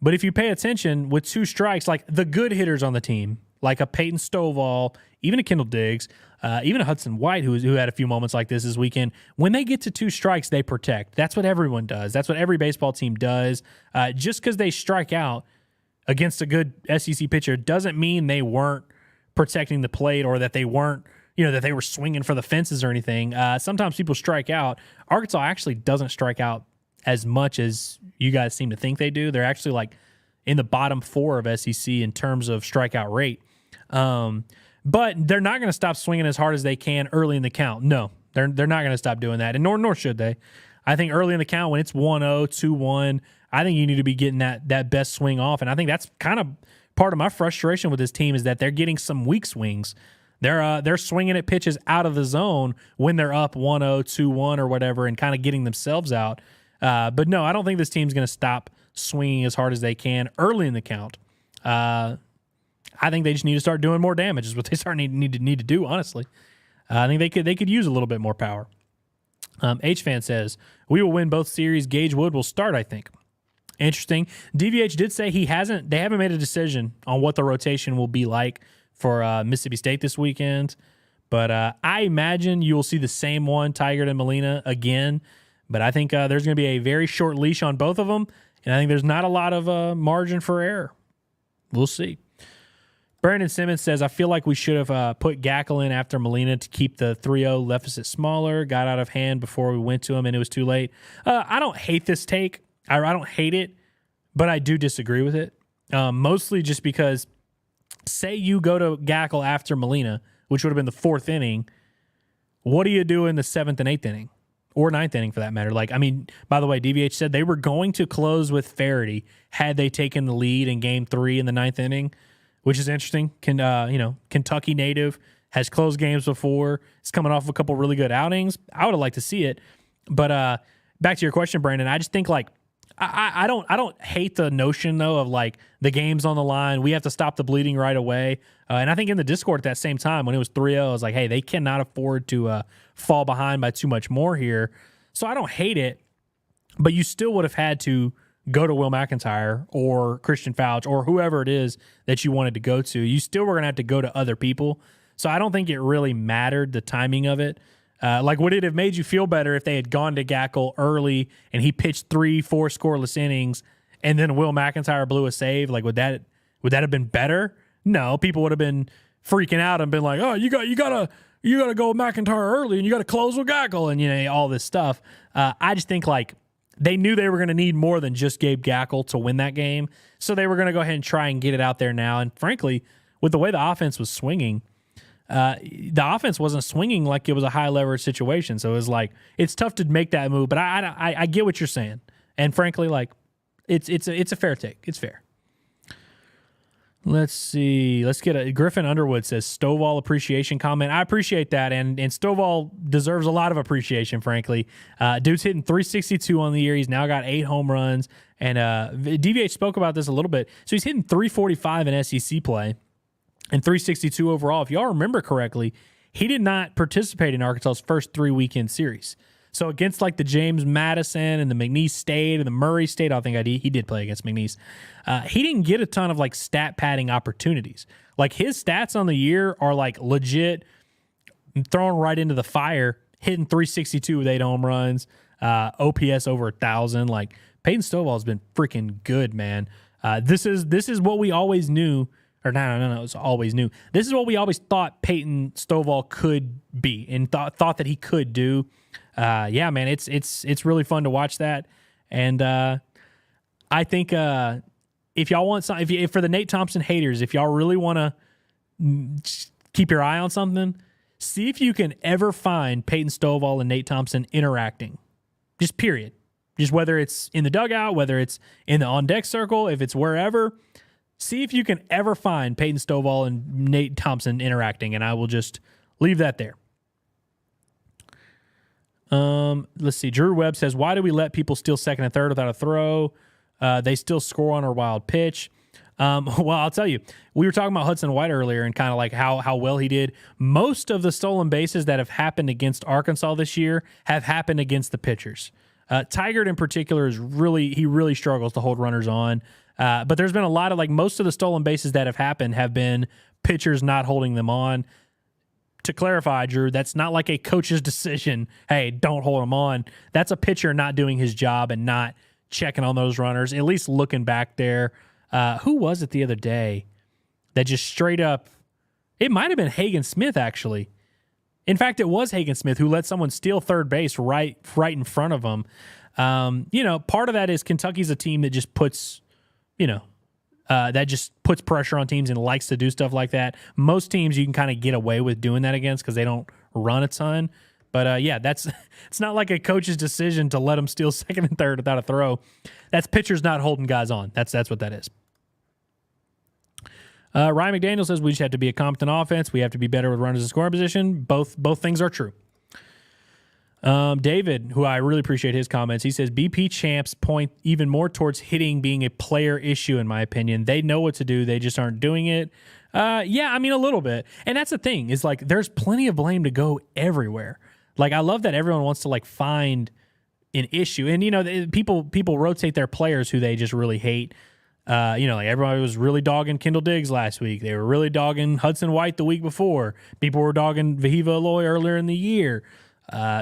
But if you pay attention, with 2 strikes, like the good hitters on the team, like a Peyton Stovall, even a Kendall Diggs, even a Hudson White, who had a few moments like this weekend, when they get to 2 strikes, they protect. That's what everyone does. That's what every baseball team does. Just because they strike out against a good SEC pitcher doesn't mean they weren't protecting the plate or that they weren't, that they were swinging for the fences or anything. Sometimes people strike out. Arkansas actually doesn't strike out as much as you guys seem to think they do. They're actually like in the bottom 4 of SEC in terms of strikeout rate. But they're not going to stop swinging as hard as they can early in the count. No, they're not going to stop doing that, and nor should they. I think early in the count when it's 1-0, 2-1, I think you need to be getting that best swing off. And I think that's kind of part of my frustration with this team is that they're getting some weak swings. They're swinging at pitches out of the zone when they're up 1-0, 2-1 or whatever and kind of getting themselves out. But no, I don't think this team's going to stop swinging as hard as they can early in the count. I think they just need to start doing more damage is what they need to do, honestly. I think they could use a little bit more power. H-Fan says, we will win both series. Gage Wood will start, I think. Interesting. DVH did say they haven't made a decision on what the rotation will be like for Mississippi State this weekend. But I imagine you will see the same one, Tigert and Molina, again. But I think there's going to be a very short leash on both of them. And I think there's not a lot of margin for error. We'll see. Brandon Simmons says, I feel like we should have put Gackle in after Molina to keep the 3-0 deficit smaller. Got out of hand before we went to him, and it was too late. I don't hate this take. I don't hate it, but I do disagree with it. Mostly just because, say you go to Gackle after Molina, which would have been the 4th inning, what do you do in the 7th and 8th inning? Or 9th inning, for that matter. By the way, DVH said they were going to close with Faraday had they taken the lead in Game 3 in the 9th inning, which is interesting. Kentucky native, has closed games before. It's coming off a couple really good outings. I would have liked to see it. But back to your question, Brandon, I just think I don't hate the notion though of the game's on the line. We have to stop the bleeding right away. And I think in the Discord at that same time when it was 3-0, I was like, hey, they cannot afford to fall behind by too much more here. So I don't hate it, but you still would have had to go to Will McIntyre or Christian Fouch or whoever it is that you wanted to go to. You still were going to have to go to other people. So I don't think it really mattered the timing of it. Would it have made you feel better if they had gone to Gackle early and he pitched 3-4 scoreless innings and then Will McIntyre blew a save? Would that have been better? No, people would have been freaking out and been like, "Oh, you gotta go with McIntyre early and you got to close with Gackle," and all this stuff. I just think they knew they were going to need more than just Gabe Gackle to win that game, so they were going to go ahead and try and get it out there now. And frankly, with the way the offense was swinging. The offense wasn't swinging like it was a high leverage situation. So it was it's tough to make that move, but I get what you're saying. And frankly, it's a fair take. It's fair. Let's see. Let's get a Griffin Underwood says Stovall appreciation comment. I appreciate that. And Stovall deserves a lot of appreciation, frankly. Dude's hitting 362 on the year. He's now got 8 home runs. And DVH spoke about this a little bit. So he's hitting 345 in SEC play. And 362 overall. If y'all remember correctly, he did not participate in Arkansas's first 3-weekend series. So against the James Madison and the McNeese State and the Murray State, I think he did play against McNeese. He didn't get a ton of stat padding opportunities. His stats on the year are legit thrown right into the fire, hitting 362 with 8 home runs, OPS over 1,000. Peyton Stovall has been freaking good, man. This is what we always knew. Or no, it's always new. This is what we always thought Peyton Stovall could be and thought that he could do. Yeah, man, it's really fun to watch that. And I think if y'all want something, if for the Nate Thompson haters, if y'all really want to keep your eye on something, see if you can ever find Peyton Stovall and Nate Thompson interacting. Just period. Just whether it's in the dugout, whether it's in the on-deck circle, if it's wherever. See if you can ever find Peyton Stovall and Nate Thompson interacting, and I will just leave that there. Let's see. Drew Webb says, why do we let people steal second and third without a throw? They still score on our wild pitch. Well, I'll tell you, we were talking about Hudson White earlier and kind of how well he did. Most of the stolen bases that have happened against Arkansas this year have happened against the pitchers. Tigert in particular really struggles to hold runners on. But there's been a lot of most of the stolen bases that have happened have been pitchers not holding them on. To clarify, Drew, that's not a coach's decision. Hey, don't hold them on. That's a pitcher not doing his job and not checking on those runners, at least looking back there. Who was it the other day that just straight up, it might have been Hagen Smith, actually. In fact, it was Hagen Smith who let someone steal third base right in front of him. Part of that is Kentucky's a team that just puts pressure on teams and likes to do stuff like that. Most teams you can kind of get away with doing that against because they don't run a ton. But it's not like a coach's decision to let them steal second and third without a throw. That's pitchers not holding guys on. That's what that is. Ryan McDaniel says we just have to be a competent offense. We have to be better with runners in scoring position. Both things are true. David, who I really appreciate his comments, he says BP champs point even more towards hitting being a player issue, in my opinion. They know what to do. They just aren't doing it. Yeah, I mean, a little bit. And that's the thing is like there's plenty of blame to go everywhere. Like I love that everyone wants to like find an issue. And, you know, people rotate their players who they just really hate. You know, like everybody was really dogging Kendall Diggs last week. They were really dogging Hudson White the week before. People were dogging Vahiva Aloy earlier in the year.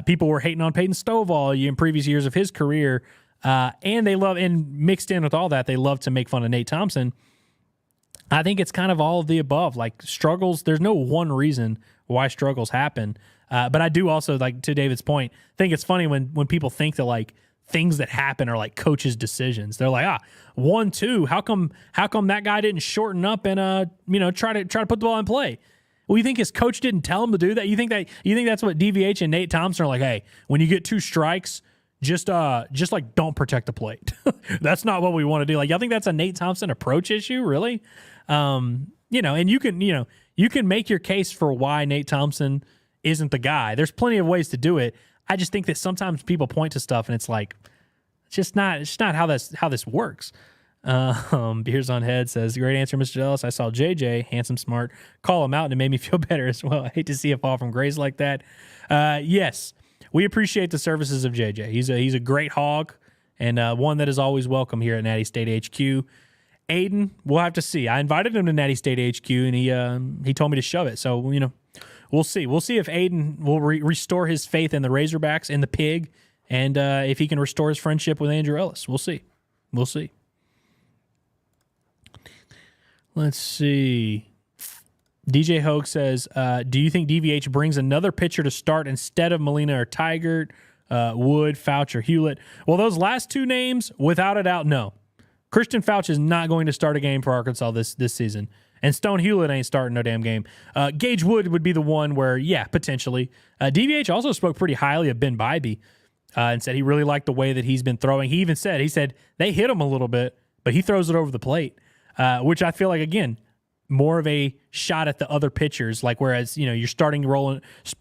People were hating on Peyton Stovall in previous years of his career. And they love, and mixed in with all that, they love to make fun of Nate Thompson. I think it's kind of all of the above. Like struggles, there's no one reason why struggles happen. But I do also, like to David's point, think it's funny when people think that like things that happen are like coaches' decisions. They're like, 1-2, how come that guy didn't shorten up and try to put the ball in play? Well, you think his coach didn't tell him to do that? You think that's what DVH and Nate Thompson are like, hey, when you get 2 strikes, just like don't protect the plate. That's not what we want to do. Like, y'all think that's a Nate Thompson approach issue, really? And you can make your case for why Nate Thompson isn't the guy. There's plenty of ways to do it. I just think that sometimes people point to stuff and it's like, it's not how this works. Beers on Head says, great answer, Mr. Ellis. I saw JJ, handsome, smart, call him out, and it made me feel better as well. I hate to see a fall from grace like that. Yes, we appreciate the services of JJ. He's a great hog and one that is always welcome here at Natty State HQ. Aiden, we'll have to see. I invited him to Natty State HQ, and he told me to shove it. So, we'll see. We'll see if Aiden will restore his faith in the Razorbacks and the pig, and if he can restore his friendship with Andrew Ellis. We'll see. We'll see. Let's see. DJ Hogue says, do you think DVH brings another pitcher to start instead of Molina or Tigert, Wood, Fouch, or Hewlett? Well, those last 2 names, without a doubt, no. Christian Fouch is not going to start a game for Arkansas this season. And Stone Hewlett ain't starting no damn game. Gage Wood would be the one where, yeah, potentially. DVH also spoke pretty highly of Ben Bybee and said he really liked the way that he's been throwing. He said they hit him a little bit, but he throws it over the plate. Which I feel like, again, more of a shot at the other pitchers. Like, whereas, you're starting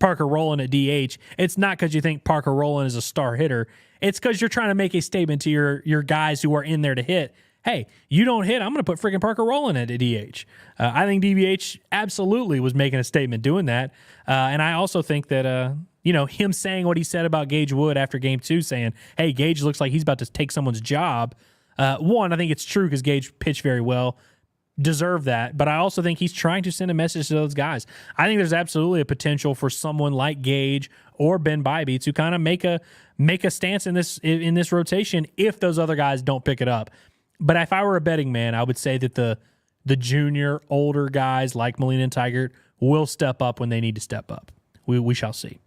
Parker Rowland at DH, it's not because you think Parker Rowland is a star hitter. It's because you're trying to make a statement to your guys who are in there to hit. Hey, you don't hit, I'm going to put freaking Parker Rowland at DH. I think DVH absolutely was making a statement doing that. And I also think that, him saying what he said about Gage Wood after Game 2, saying, hey, Gage looks like he's about to take someone's job. One, I think it's true because Gage pitched very well, deserved that. But I also think he's trying to send a message to those guys. I think there's absolutely a potential for someone like Gage or Ben Bybee to kind of make a stance in this rotation if those other guys don't pick it up. But if I were a betting man, I would say that the junior, older guys like Molina and Tigert will step up when they need to step up. We shall see.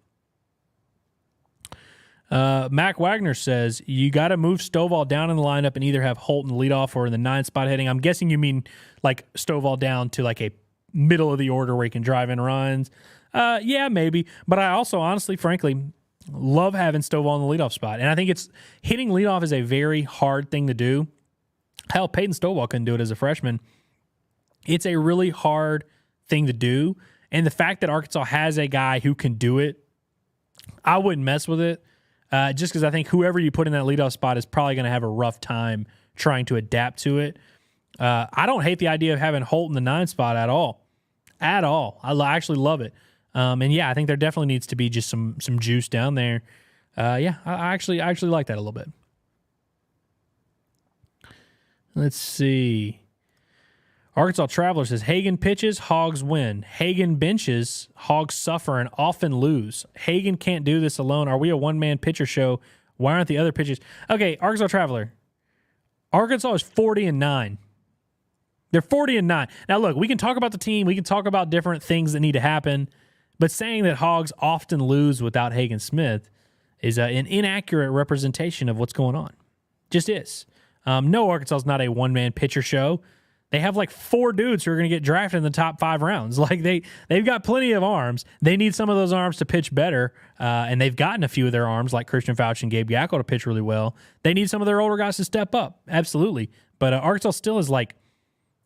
Mac Wagner says, you got to move Stovall down in the lineup and either have Holton lead off or in the 9 spot hitting. I'm guessing you mean like Stovall down to like a middle of the order where he can drive in runs. Yeah, maybe. But I also honestly, frankly, love having Stovall in the leadoff spot. And I think hitting leadoff is a very hard thing to do. Hell, Peyton Stovall couldn't do it as a freshman. It's a really hard thing to do. And the fact that Arkansas has a guy who can do it, I wouldn't mess with it. Just because I think whoever you put in that leadoff spot is probably going to have a rough time trying to adapt to it. I don't hate the idea of having Holt in the 9 spot at all. At all. I actually love it. And yeah, I think there definitely needs to be just some juice down there. Yeah, I actually like that a little bit. Let's see. Arkansas Traveler says, Hagen pitches, Hogs win. Hagen benches, Hogs suffer and often lose. Hagen can't do this alone. Are we a one-man pitcher show? Why aren't the other pitchers? Okay, Arkansas Traveler. Arkansas is 40-9. They're 40-9. Now, look, we can talk about the team. We can talk about different things that need to happen. But saying that Hogs often lose without Hagen Smith is an inaccurate representation of what's going on. Just is. No, Arkansas is not a one-man pitcher show. They have like 4 dudes who are going to get drafted in the top 5 rounds. Like they've got plenty of arms. They need some of those arms to pitch better, and they've gotten a few of their arms, like Christian Fouch and Gabe Gackel, to pitch really well. They need some of their older guys to step up, absolutely. But Arkansas still is like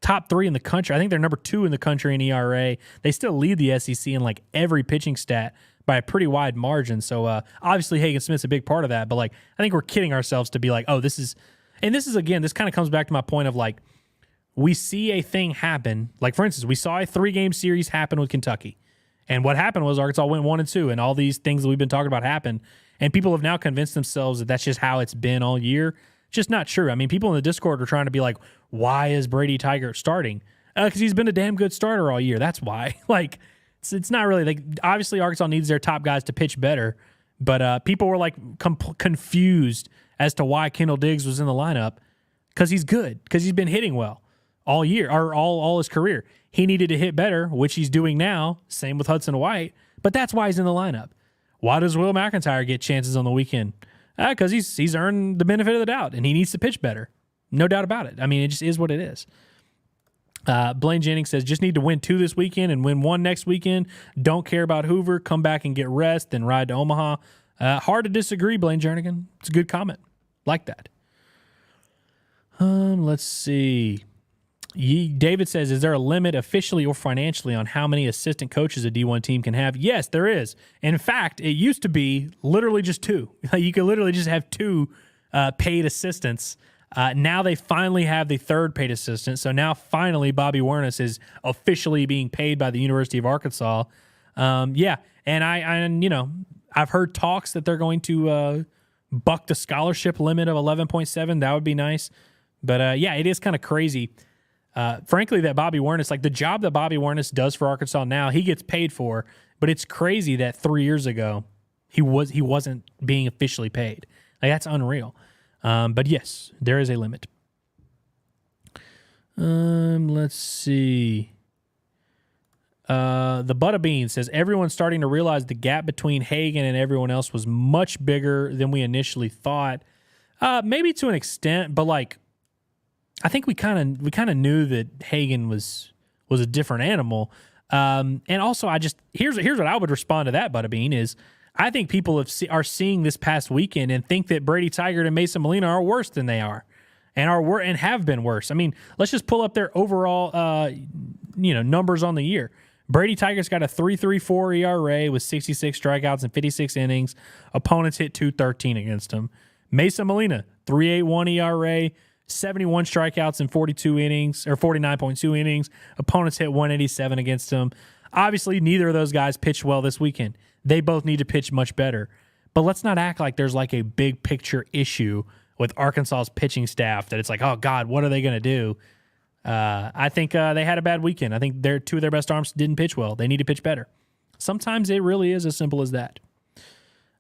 top 3 in the country. I think they're number 2 in the country in ERA. They still lead the SEC in like every pitching stat. by a pretty wide margin. So obviously Hagen Smith's a big part of that, but like I think we're kidding ourselves to be like, oh, this is again, this kind of comes back to my point of like we see a thing happen. Like for instance, we saw a 3-game series happen with Kentucky. And what happened was Arkansas went 1-2, and all these things that we've been talking about happened. And people have now convinced themselves that that's just how it's been all year. It's just not true. I mean, people in the Discord are trying to be like, why is Brady Tiger starting? Because he's been a damn good starter all year. That's why. Like, it's not really like obviously Arkansas needs their top guys to pitch better, but people were like confused as to why Kendall Diggs was in the lineup because he's good, because he's been hitting well all year or all his career. He needed to hit better, which he's doing now. Same with Hudson White, but that's why he's in the lineup. Why does Will McIntyre get chances on the weekend? Because he's earned the benefit of the doubt, and he needs to pitch better. No doubt about it. I mean, it just is what it is. Blaine Jennings says, just need to win 2 this weekend and win 1 next weekend. Don't care about Hoover. Come back and get rest, then ride to Omaha. Hard to disagree, Blaine Jernigan. It's a good comment. Like that. Let's see. David says, is there a limit officially or financially on how many assistant coaches a D1 team can have? Yes, there is. In fact, it used to be literally just 2. You could literally just have 2 paid assistants. Now they finally have the 3rd paid assistant. So now finally Bobby Wernes is officially being paid by the University of Arkansas. Yeah, and I've heard talks that they're going to buck the scholarship limit of 11.7. That would be nice. But yeah, it is kind of crazy. Frankly, that Bobby Wernes, like the job that Bobby Wernes does for Arkansas now, he gets paid for. But it's crazy that 3 years ago he wasn't being officially paid. Like that's unreal. But yes, there is a limit. Let's see. The Butta Bean says, everyone's starting to realize the gap between Hagen and everyone else was much bigger than we initially thought. Maybe to an extent, but like I think we kind of knew that Hagen was a different animal. And also here's what I would respond to that, Butta Bean, is I think people are seeing this past weekend and think that Brady Tigert and Mason Molina are worse than they are, and have been worse. I mean, let's just pull up their overall numbers on the year. Brady Tigert's got a 3.34 ERA with 66 strikeouts and 56 innings. Opponents hit .213 against him. Mason Molina, 3.81 ERA, 71 strikeouts and 42 innings, or 49.2 innings. Opponents hit .187 against him. Obviously, neither of those guys pitched well this weekend. They both need to pitch much better. But let's not act like there's like a big picture issue with Arkansas's pitching staff that it's like, oh, God, what are they going to do? I think they had a bad weekend. I think 2 of their best arms didn't pitch well. They need to pitch better. Sometimes it really is as simple as that.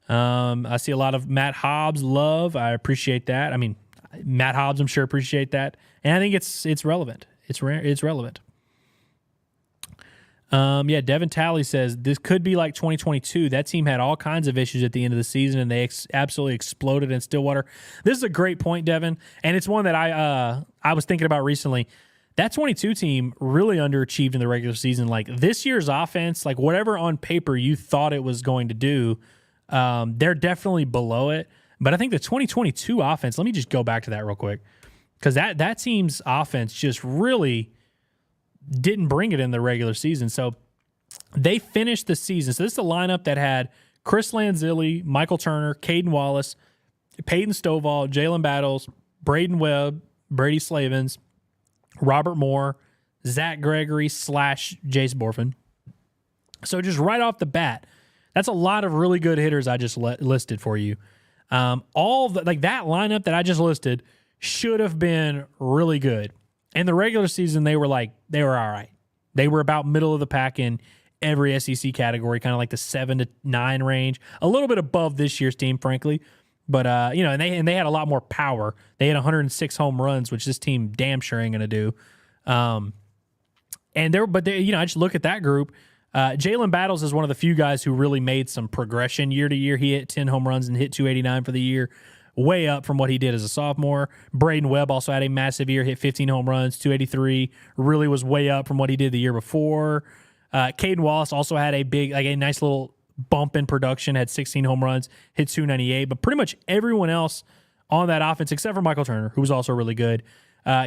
I see a lot of Matt Hobbs love. I appreciate that. I mean, Matt Hobbs, I'm sure, appreciate that. And I think it's relevant. It's relevant. Yeah, Devin Talley says, this could be like 2022. That team had all kinds of issues at the end of the season, and they absolutely exploded in Stillwater. This is a great point, Devin, and it's one that I was thinking about recently. That 22 team really underachieved in the regular season. Like, this year's offense, like whatever on paper you thought it was going to do, they're definitely below it. But I think the 2022 offense, let me just go back to that real quick, because that team's offense just really didn't bring it in the regular season. So they finished the season. So this is a lineup that had Chris Lanzilli, Michael Turner, Caden Wallace, Peyton Stovall, Jalen Battles, Braden Webb, Brady Slavens, Robert Moore, Zach Gregory / Jace Borfin. So just right off the bat, that's a lot of really good hitters I just listed for you. That lineup that I just listed should have been really good. In the regular season, they were all right. They were about middle of the pack in every SEC category, kind of like the 7 to 9 range, a little bit above this year's team, frankly. But and they had a lot more power. They had 106 home runs, which this team damn sure ain't gonna do. I just look at that group. Jalen Battles is one of the few guys who really made some progression year to year. He hit 10 home runs and hit 289 for the year. Way up from what he did as a sophomore. Braden Webb also had a massive year, hit 15 home runs, 283. Really was way up from what he did the year before. Caden Wallace also had a nice little bump in production, had 16 home runs, hit 298. But pretty much everyone else on that offense, except for Michael Turner, who was also really good,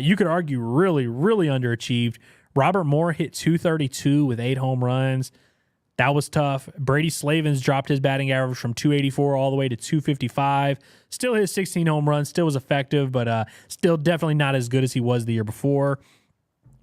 you could argue really, really underachieved. Robert Moore hit 232 with 8 home runs. That was tough. Brady Slavens dropped his batting average from 284 all the way to 255. Still hit 16 home runs, still was effective, but still definitely not as good as he was the year before.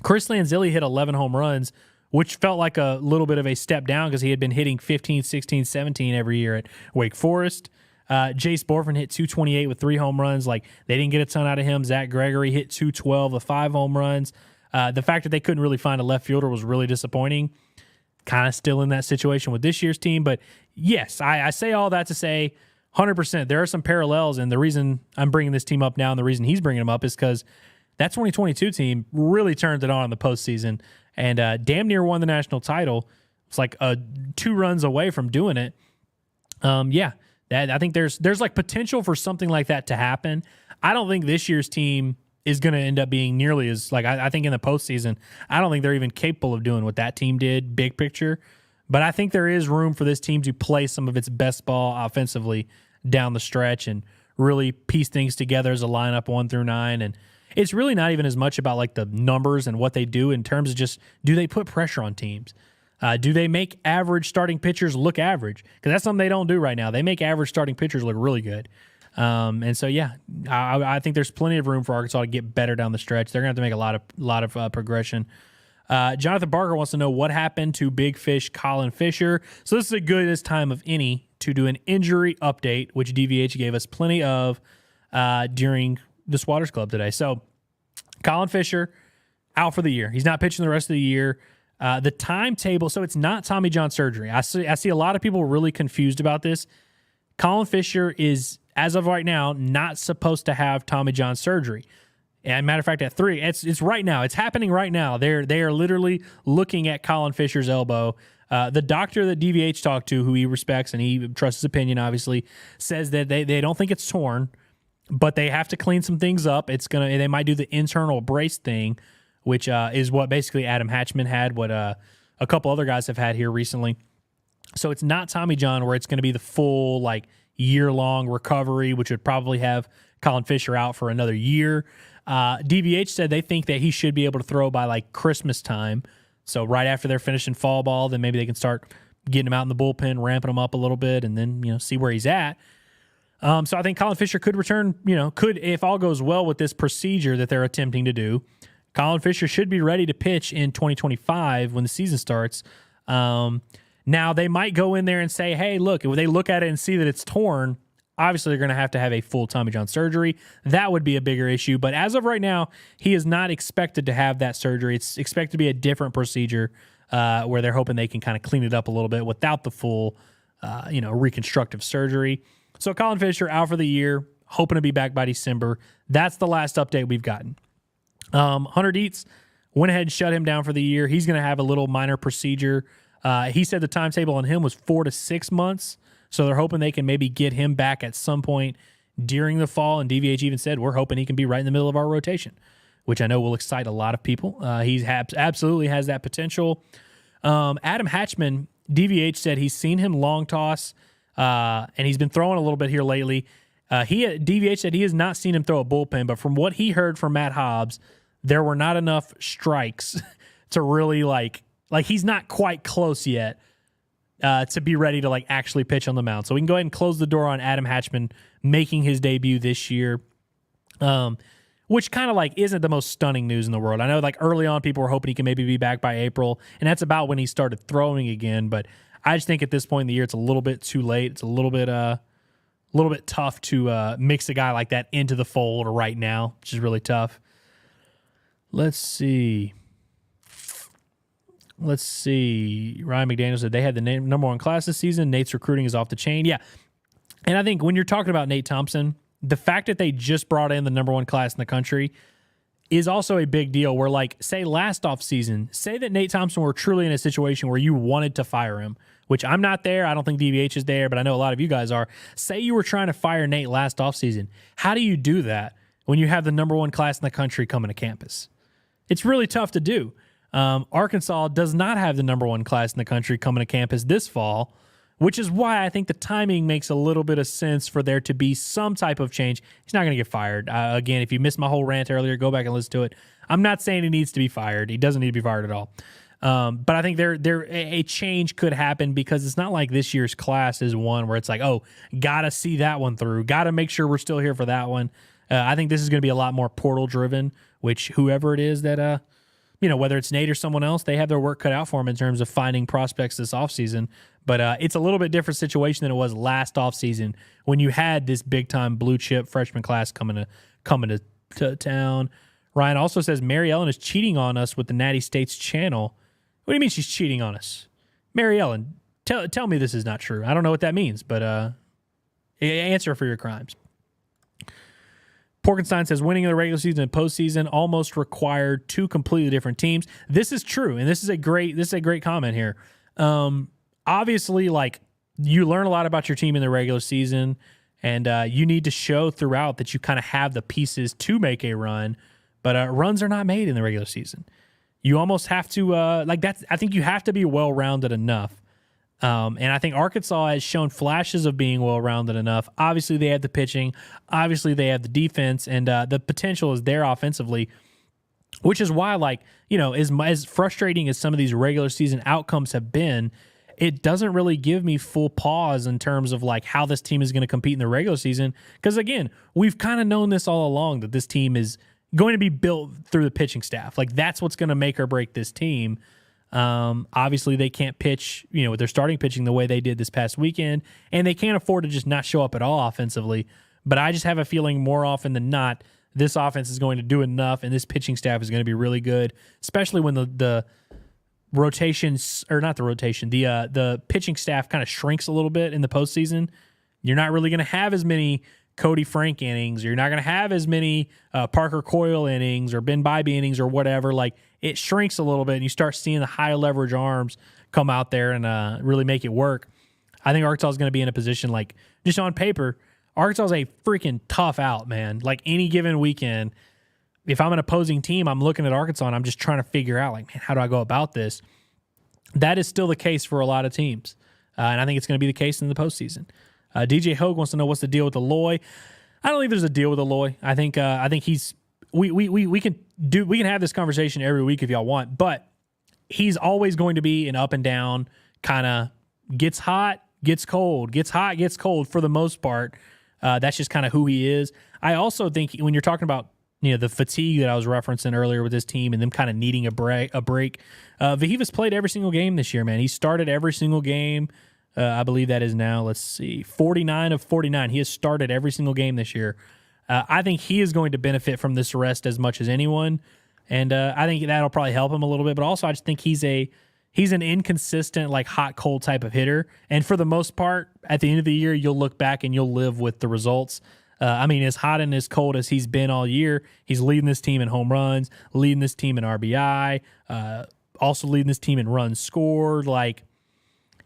Chris Lanzilli hit 11 home runs, which felt like a little bit of a step down because he had been hitting 15, 16, 17 every year at Wake Forest. Jace Borfin hit 228 with 3 home runs. Like, they didn't get a ton out of him. Zach Gregory hit 212 with 5 home runs. The fact that they couldn't really find a left fielder was really disappointing. Kind of still in that situation with this year's team. But yes, I say all that to say 100%. There are some parallels, and the reason I'm bringing this team up now and the reason he's bringing them up is because that 2022 team really turned it on in the postseason and damn near won the national title. It's like 2 runs away from doing it. I think there's like potential for something like that to happen. I don't think this year's team is going to end up being nearly as, like, I think in the postseason, I don't think they're even capable of doing what that team did, big picture. But I think there is room for this team to play some of its best ball offensively down the stretch and really piece things together as a lineup 1 through 9. And it's really not even as much about like the numbers and what they do in terms of just, do they put pressure on teams? Do they make average starting pitchers look average? Because that's something they don't do right now. They make average starting pitchers look really good. And so, yeah, I think there's plenty of room for Arkansas to get better down the stretch. They're going to have to make a lot of progression. Jonathan Barker wants to know what happened to Big Fish Colin Fisher. So this is as good as time of any to do an injury update, which DVH gave us plenty of during the Swatters Club today. So Colin Fisher out for the year. He's not pitching the rest of the year. The timetable, so it's not Tommy John surgery. I see a lot of people really confused about this. Colin Fisher is, as of right now, not supposed to have Tommy John surgery. And matter of fact, at 3, it's right now. It's happening right now. They are literally looking at Colin Fisher's elbow. The doctor that DVH talked to, who he respects and he trusts his opinion, obviously, says that they don't think it's torn, but they have to clean some things up. They might do the internal brace thing, which is what basically Adam Hatchman had, what a couple other guys have had here recently. So it's not Tommy John where it's going to be the full like year-long recovery, which would probably have Colin Fisher out for another year. DVH said they think that he should be able to throw by like Christmas time. So right after they're finishing fall ball, then maybe they can start getting him out in the bullpen, ramping him up a little bit, and then, see where he's at. So I think Colin Fisher could return, if all goes well with this procedure that they're attempting to do. Colin Fisher should be ready to pitch in 2025 when the season starts. Now, they might go in there and say, hey, look, if they look at it and see that it's torn, obviously they're going to have a full Tommy John surgery. That would be a bigger issue. But as of right now, he is not expected to have that surgery. It's expected to be a different procedure where they're hoping they can kind of clean it up a little bit without the full, reconstructive surgery. So Colin Fisher out for the year, hoping to be back by December. That's the last update we've gotten. Hunter Dietz went ahead and shut him down for the year. He's going to have a little minor procedure. He said the timetable on him was 4 to 6 months, so they're hoping they can maybe get him back at some point during the fall, and DVH even said, we're hoping he can be right in the middle of our rotation, which I know will excite a lot of people. He absolutely has that potential. Adam Hatchman, DVH said he's seen him long toss, and he's been throwing a little bit here lately. DVH said he has not seen him throw a bullpen, but from what he heard from Matt Hobbs, there were not enough strikes to really like he's not quite close yet to be ready to like actually pitch on the mound. So we can go ahead and close the door on Adam Hatchman making his debut this year, which kind of like isn't the most stunning news in the world. I know like early on people were hoping he can maybe be back by April, and that's about when he started throwing again. But I just think at this point in the year it's a little bit too late. It's a little bit tough to mix a guy like that into the fold right now, which is really tough. Let's see. Ryan McDaniel said they had the number 1 class this season. Nate's recruiting is off the chain. Yeah. And I think when you're talking about Nate Thompson, the fact that they just brought in the number 1 class in the country is also a big deal where, like, say last offseason, say that Nate Thompson were truly in a situation where you wanted to fire him, which I'm not there. I don't think DVH is there, but I know a lot of you guys are. Say you were trying to fire Nate last offseason. How do you do that when you have the number 1 class in the country coming to campus? It's really tough to do. Arkansas does not have the number 1 class in the country coming to campus this fall, which is why I think the timing makes a little bit of sense for there to be some type of change. He's not going to get fired. Again, if you missed my whole rant earlier, go back and listen to it. I'm not saying he needs to be fired. He doesn't need to be fired at all. But I think a change could happen because it's not like this year's class is one where it's like, oh, got to see that one through. Got to make sure we're still here for that one. I think this is going to be a lot more portal driven, which whoever it is that, whether it's Nate or someone else, they have their work cut out for them in terms of finding prospects this offseason. But it's a little bit different situation than it was last offseason when you had this big-time blue-chip freshman class coming to town. Ryan also says Mary Ellen is cheating on us with the Natty States channel. What do you mean she's cheating on us? Mary Ellen, tell me this is not true. I don't know what that means, but answer for your crimes. Porkenstein says winning in the regular season and postseason almost required two completely different teams. This is true, and this is a great comment here. Obviously, like, you learn a lot about your team in the regular season, and you need to show throughout that you kind of have the pieces to make a run, but runs are not made in the regular season. You almost have to I think you have to be well-rounded enough. And I think Arkansas has shown flashes of being well-rounded enough. Obviously, they have the pitching. Obviously, they have the defense, and the potential is there offensively, which is why, as frustrating as some of these regular season outcomes have been, it doesn't really give me full pause in terms of how this team is going to compete in the regular season. Because again, we've kind of known this all along, that this team is going to be built through the pitching staff. That's what's going to make or break this team. Obviously they can't pitch, with their starting pitching the way they did this past weekend, and they can't afford to just not show up at all offensively. But I just have a feeling more often than not, this offense is going to do enough, and this pitching staff is going to be really good, especially when the rotations, or not the rotation, the pitching staff kind of shrinks a little bit in the postseason. You're not really going to have as many Cody Frank innings, or you're not going to have as many Parker Coyle innings or Ben Bybee innings or whatever. It shrinks a little bit, and you start seeing the high leverage arms come out there and really make it work. I think Arkansas is going to be in a position, just on paper, Arkansas is a freaking tough out, man. Any given weekend, if I'm an opposing team, I'm looking at Arkansas and I'm just trying to figure out, man, how do I go about this? That is still the case for a lot of teams, and I think it's going to be the case in the postseason. DJ Hogue wants to know what's the deal with Aloy. I don't think there's a deal with Aloy. I think he's we can have this conversation every week if y'all want, but he's always going to be an up and down kind of gets hot, gets cold, gets hot, gets cold for the most part. That's just kind of who he is. I also think when you're talking about the fatigue that I was referencing earlier with this team and them kind of needing a break. Vahiva's played every single game this year, man. He started every single game. I believe that is now, 49 of 49. He has started every single game this year. I think he is going to benefit from this rest as much as anyone, and I think that'll probably help him a little bit. But also, I just think he's an inconsistent, hot cold type of hitter. And for the most part, at the end of the year, you'll look back and you'll live with the results. As hot and as cold as he's been all year, he's leading this team in home runs, leading this team in RBI, also leading this team in runs scored.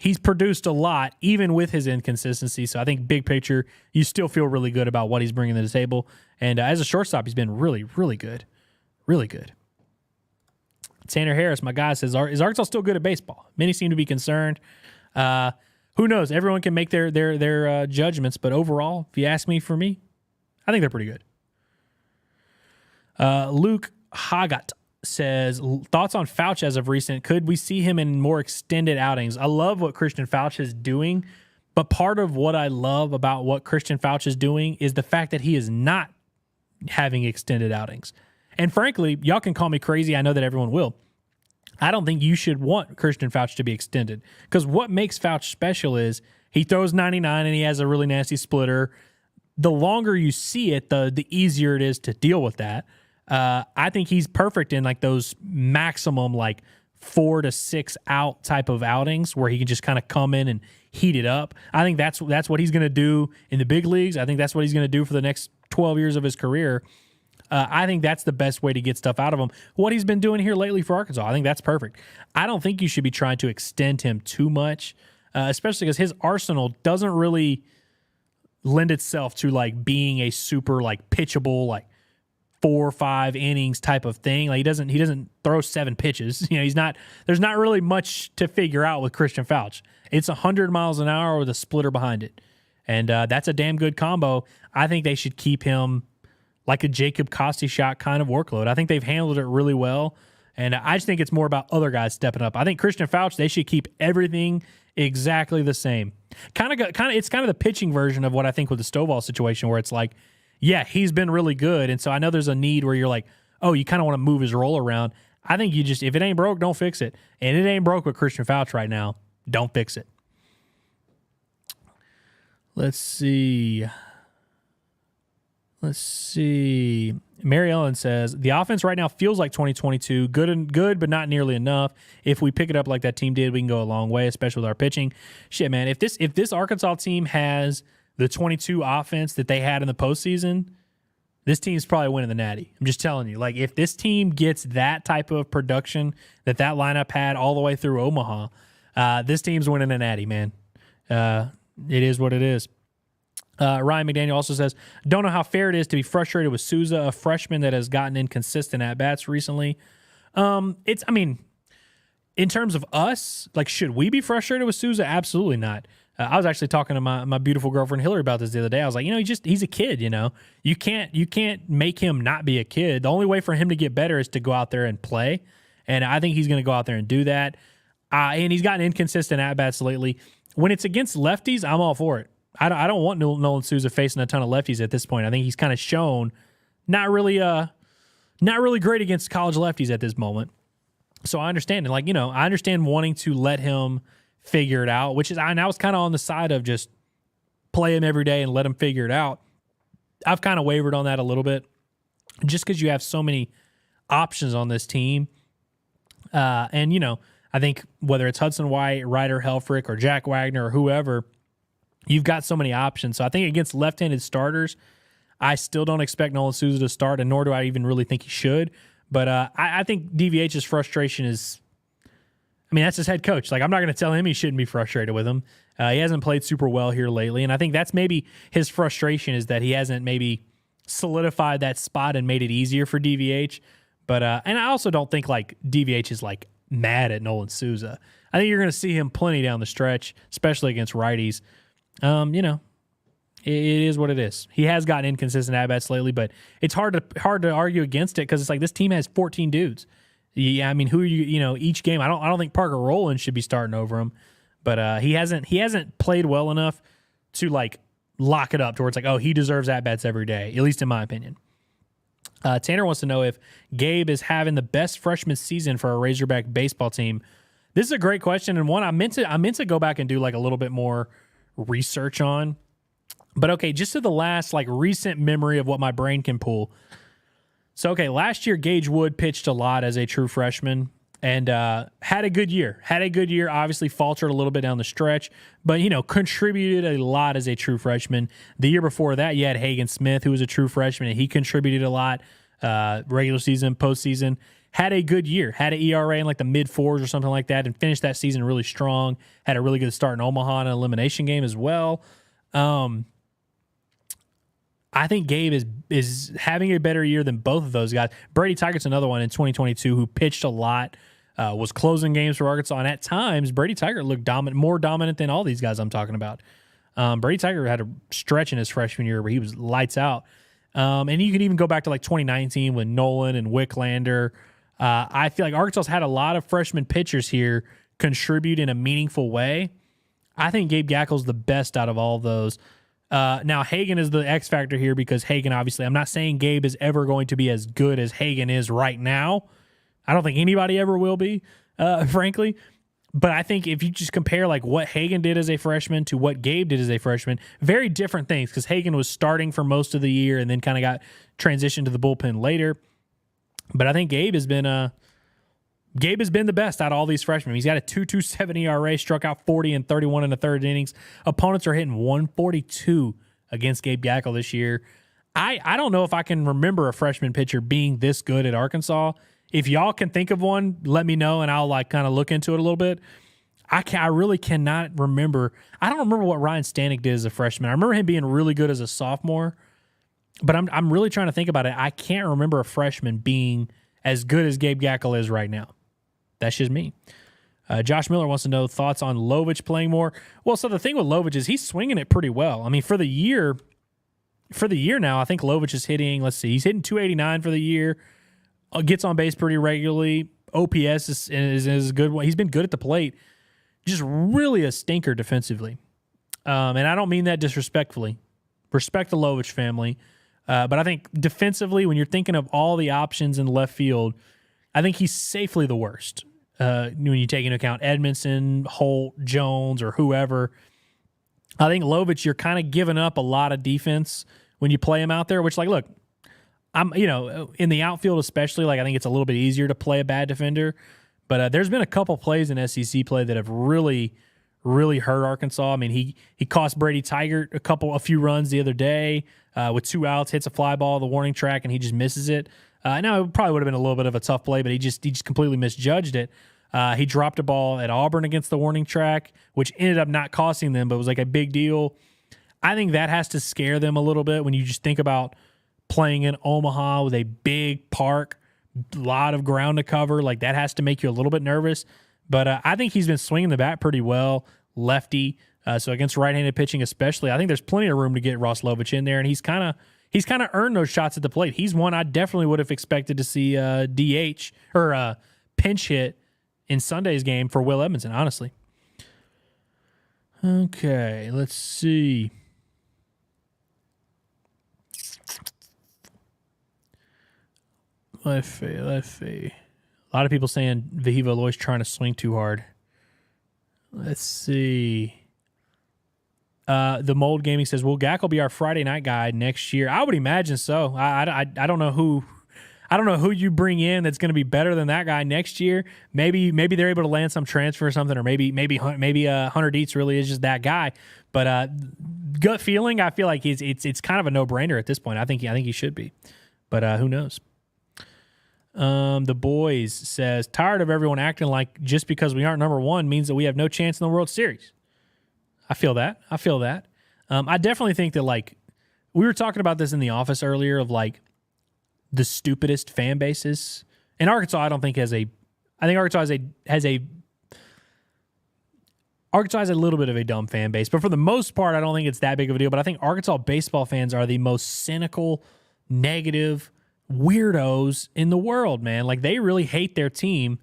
He's produced a lot, even with his inconsistency. So I think big picture, you still feel really good about what he's bringing to the table. And as a shortstop, he's been really, really good. Really good. Tanner Harris, my guy, says, is Arkansas still good at baseball? Many seem to be concerned. Who knows? Everyone can make their judgments. But overall, if you ask me, for me, I think they're pretty good. Luke Hagat says, thoughts on Fouch as of recent. Could we see him in more extended outings? I love what Christian Fouch is doing, but part of what I love about what Christian Fouch is doing is the fact that he is not having extended outings. And frankly, y'all can call me crazy. I know that everyone will. I don't think you should want Christian Fouch to be extended, because what makes Fouch special is he throws 99 and he has a really nasty splitter. The longer you see it, the easier it is to deal with that. I think he's perfect in those maximum 4 to 6 out type of outings where he can just kind of come in and heat it up. I think that's what he's going to do in the big leagues. I think that's what he's going to do for the next 12 years of his career. I think that's the best way to get stuff out of him. What he's been doing here lately for Arkansas, I think that's perfect. I don't think you should be trying to extend him too much, especially because his arsenal doesn't really lend itself to being a super pitchable 4 or 5 innings type of thing. He doesn't throw 7 pitches. There's not really much to figure out with Christian Fouch. It's 100 miles an hour with a splitter behind it. And that's a damn good combo. I think they should keep him like a Jacob Costi shot kind of workload. I think they've handled it really well. And I just think it's more about other guys stepping up. I think Christian Fouch, they should keep everything exactly the same. It's kind of the pitching version of what I think with the Stovall situation, where it's like, yeah, he's been really good. And so I know there's a need where you're like, oh, you kind of want to move his role around. I think you just, if it ain't broke, don't fix it. And it ain't broke with Christian Fouch right now. Don't fix it. Let's see. Mary Ellen says, the offense right now feels like 2022. Good, but not nearly enough. If we pick it up like that team did, we can go a long way, especially with our pitching. Shit, man, if this Arkansas team has the 22 offense that they had in the postseason, this team's probably winning the Natty. I'm just telling you. Like, if this team gets that type of production that lineup had all the way through Omaha, this team's winning the Natty, man. It is what it is. Ryan McDaniel also says, don't know how fair it is to be frustrated with Souza, a freshman that has gotten inconsistent at-bats recently. In terms of us, like, should we be frustrated with Souza? Absolutely not. I was actually talking to my beautiful girlfriend Hillary about this the other day. I was like, he's a kid, You can't make him not be a kid. The only way for him to get better is to go out there and play. And I think he's going to go out there and do that. And he's gotten inconsistent at-bats lately. When it's against lefties, I'm all for it. I don't want Nolan Souza facing a ton of lefties at this point. I think he's kind of shown not really great against college lefties at this moment. So I understand it. I understand wanting to let him figure it out, I was kind of on the side of just play him every day and let him figure it out. I've kind of wavered on that a little bit just because you have so many options on this team. I think whether it's Hudson White, Ryder Helfrich, or Jack Wagner, or whoever, you've got so many options. So I think against left-handed starters, I still don't expect Nolan Souza to start, and nor do I even really think he should. But I think DVH's frustration is, that's his head coach. Like, I'm not going to tell him he shouldn't be frustrated with him. He hasn't played super well here lately, and I think that's maybe his frustration, is that he hasn't maybe solidified that spot and made it easier for DVH. But and I also don't think DVH is mad at Nolan Souza. I think you're going to see him plenty down the stretch, especially against righties. It is what it is. He has gotten inconsistent at-bats lately, but it's hard to argue against it, because it's like this team has 14 dudes. Yeah, who are you? Each game. I don't think Parker Rowland should be starting over him, but he hasn't played well enough to lock it up to where it's like, oh, he deserves at-bats every day, at least in my opinion. Tanner wants to know if Gabe is having the best freshman season for a Razorback baseball team. This is a great question, and one I meant to go back and do a little bit more research on. But okay, just to the last recent memory of what my brain can pull. So okay, last year Gage Wood pitched a lot as a true freshman and had a good year. Obviously faltered a little bit down the stretch, but contributed a lot as a true freshman. The year before that, you had Hagen Smith, who was a true freshman, and he contributed a lot. Regular season, postseason, had a good year. Had an ERA in the mid-4s or something like that, and finished that season really strong. Had a really good start in Omaha in an elimination game as well. I think Gabe is having a better year than both of those guys. Brady Tyggart's another one in 2022 who pitched a lot, was closing games for Arkansas, and at times Brady Tyggart looked more dominant than all these guys I'm talking about. Brady Tyggart had a stretch in his freshman year where he was lights out. And you can even go back to 2019 with Nolan and Wicklander. I feel like Arkansas's had a lot of freshman pitchers here contribute in a meaningful way. I think Gabe Gackel's the best out of all of those. Now, Hagen is the X factor here, because Hagen, obviously, I'm not saying Gabe is ever going to be as good as Hagen is right now. I don't think anybody ever will be, frankly. But I think if you just compare what Hagen did as a freshman to what Gabe did as a freshman, very different things, because Hagen was starting for most of the year and then kind of got transitioned to the bullpen later. But I think Gabe has been the best out of all these freshmen. He's got a 2.27 ERA, struck out 40 and 31 in the third innings. Opponents are hitting 142 against Gabe Gackel this year. I don't know if I can remember a freshman pitcher being this good at Arkansas. If y'all can think of one, let me know, and I'll kind of look into it a little bit. I really cannot remember. I don't remember what Ryan Stanek did as a freshman. I remember him being really good as a sophomore, but I'm really trying to think about it. I can't remember a freshman being as good as Gabe Gackel is right now. That's just me. Josh Miller wants to know thoughts on Lovich playing more. Well, so the thing with Lovich is he's swinging it pretty well. For the year now, I think Lovich is hitting, he's hitting 289 for the year. Gets on base pretty regularly. OPS is a good one. He's been good at the plate. Just really a stinker defensively. And I don't mean that disrespectfully. Respect the Lovich family. But I think defensively, when you're thinking of all the options in left field, I think he's safely the worst. When you take into account Edmondson, Holt, Jones, or whoever. I think Lovich, you're kind of giving up a lot of defense when you play him out there, which, like, look, I'm, in the outfield especially, like, I think it's a little bit easier to play a bad defender. But there's been a couple plays in SEC play that have really, really hurt Arkansas. I mean, he cost Brady Tigert a few runs the other day with 2 outs, hits a fly ball, the warning track, and he just misses it. Now, it probably would have been a little bit of a tough play, but he just completely misjudged it. He dropped a ball at Auburn against the warning track, which ended up not costing them, but was like a big deal. I think that has to scare them a little bit when you just think about playing in Omaha with a big park, a lot of ground to cover. Like, that has to make you a little bit nervous. But I think he's been swinging the bat pretty well, lefty. So against right-handed pitching especially, I think there's plenty of room to get Ross Lovich in there, and he's kind of earned those shots at the plate. He's one I definitely would have expected to see DH or pinch hit in Sunday's game for Will Edmondson, honestly. Okay, let's see. Let's see. A lot of people saying Vahiva Loy's trying to swing too hard. Let's see. The Mold Gaming says, will Gackle be our Friday night guy next year? I would imagine so. I don't know who you bring in that's going to be better than that guy next year. Maybe they're able to land some transfer or something, or maybe Hunter Dietz really is just that guy. But gut feeling, I feel like it's kind of a no-brainer at this point. I think he should be, but who knows? The Boys says, tired of everyone acting like just because we aren't number one means that we have no chance in the World Series. I feel that. I definitely think that, like, we were talking about this in the office earlier of, like, the stupidest fan bases. And Arkansas, I think Arkansas has a little bit of a dumb fan base, but for the most part, I don't think it's that big of a deal. But I think Arkansas baseball fans are the most cynical, negative weirdos in the world, man. Like, they really hate their team.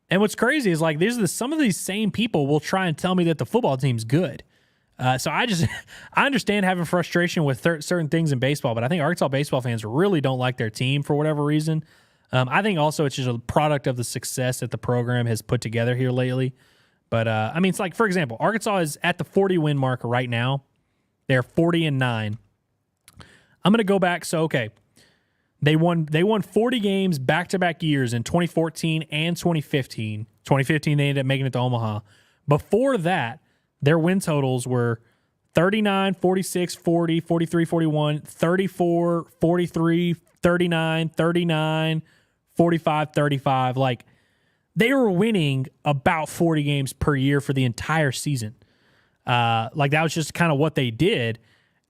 And what's crazy is, like, some of these same people will try and tell me that the football team's good. So I understand having frustration with certain things in baseball, but I think Arkansas baseball fans really don't like their team for whatever reason. I think also it's just a product of the success that the program has put together here lately. But, I mean, it's like, for example, Arkansas is at the 40-win mark right now. They're 40-9. I'm going to go back. So, okay, they won 40 games back-to-back years in 2014 and 2015. 2015, they ended up making it to Omaha. Before that, their win totals were 39, 46, 40, 43, 41, 34, 43, 39, 39, 45, 35. Like, they were winning about 40 games per year for the entire season. Like, that was just kind of what they did.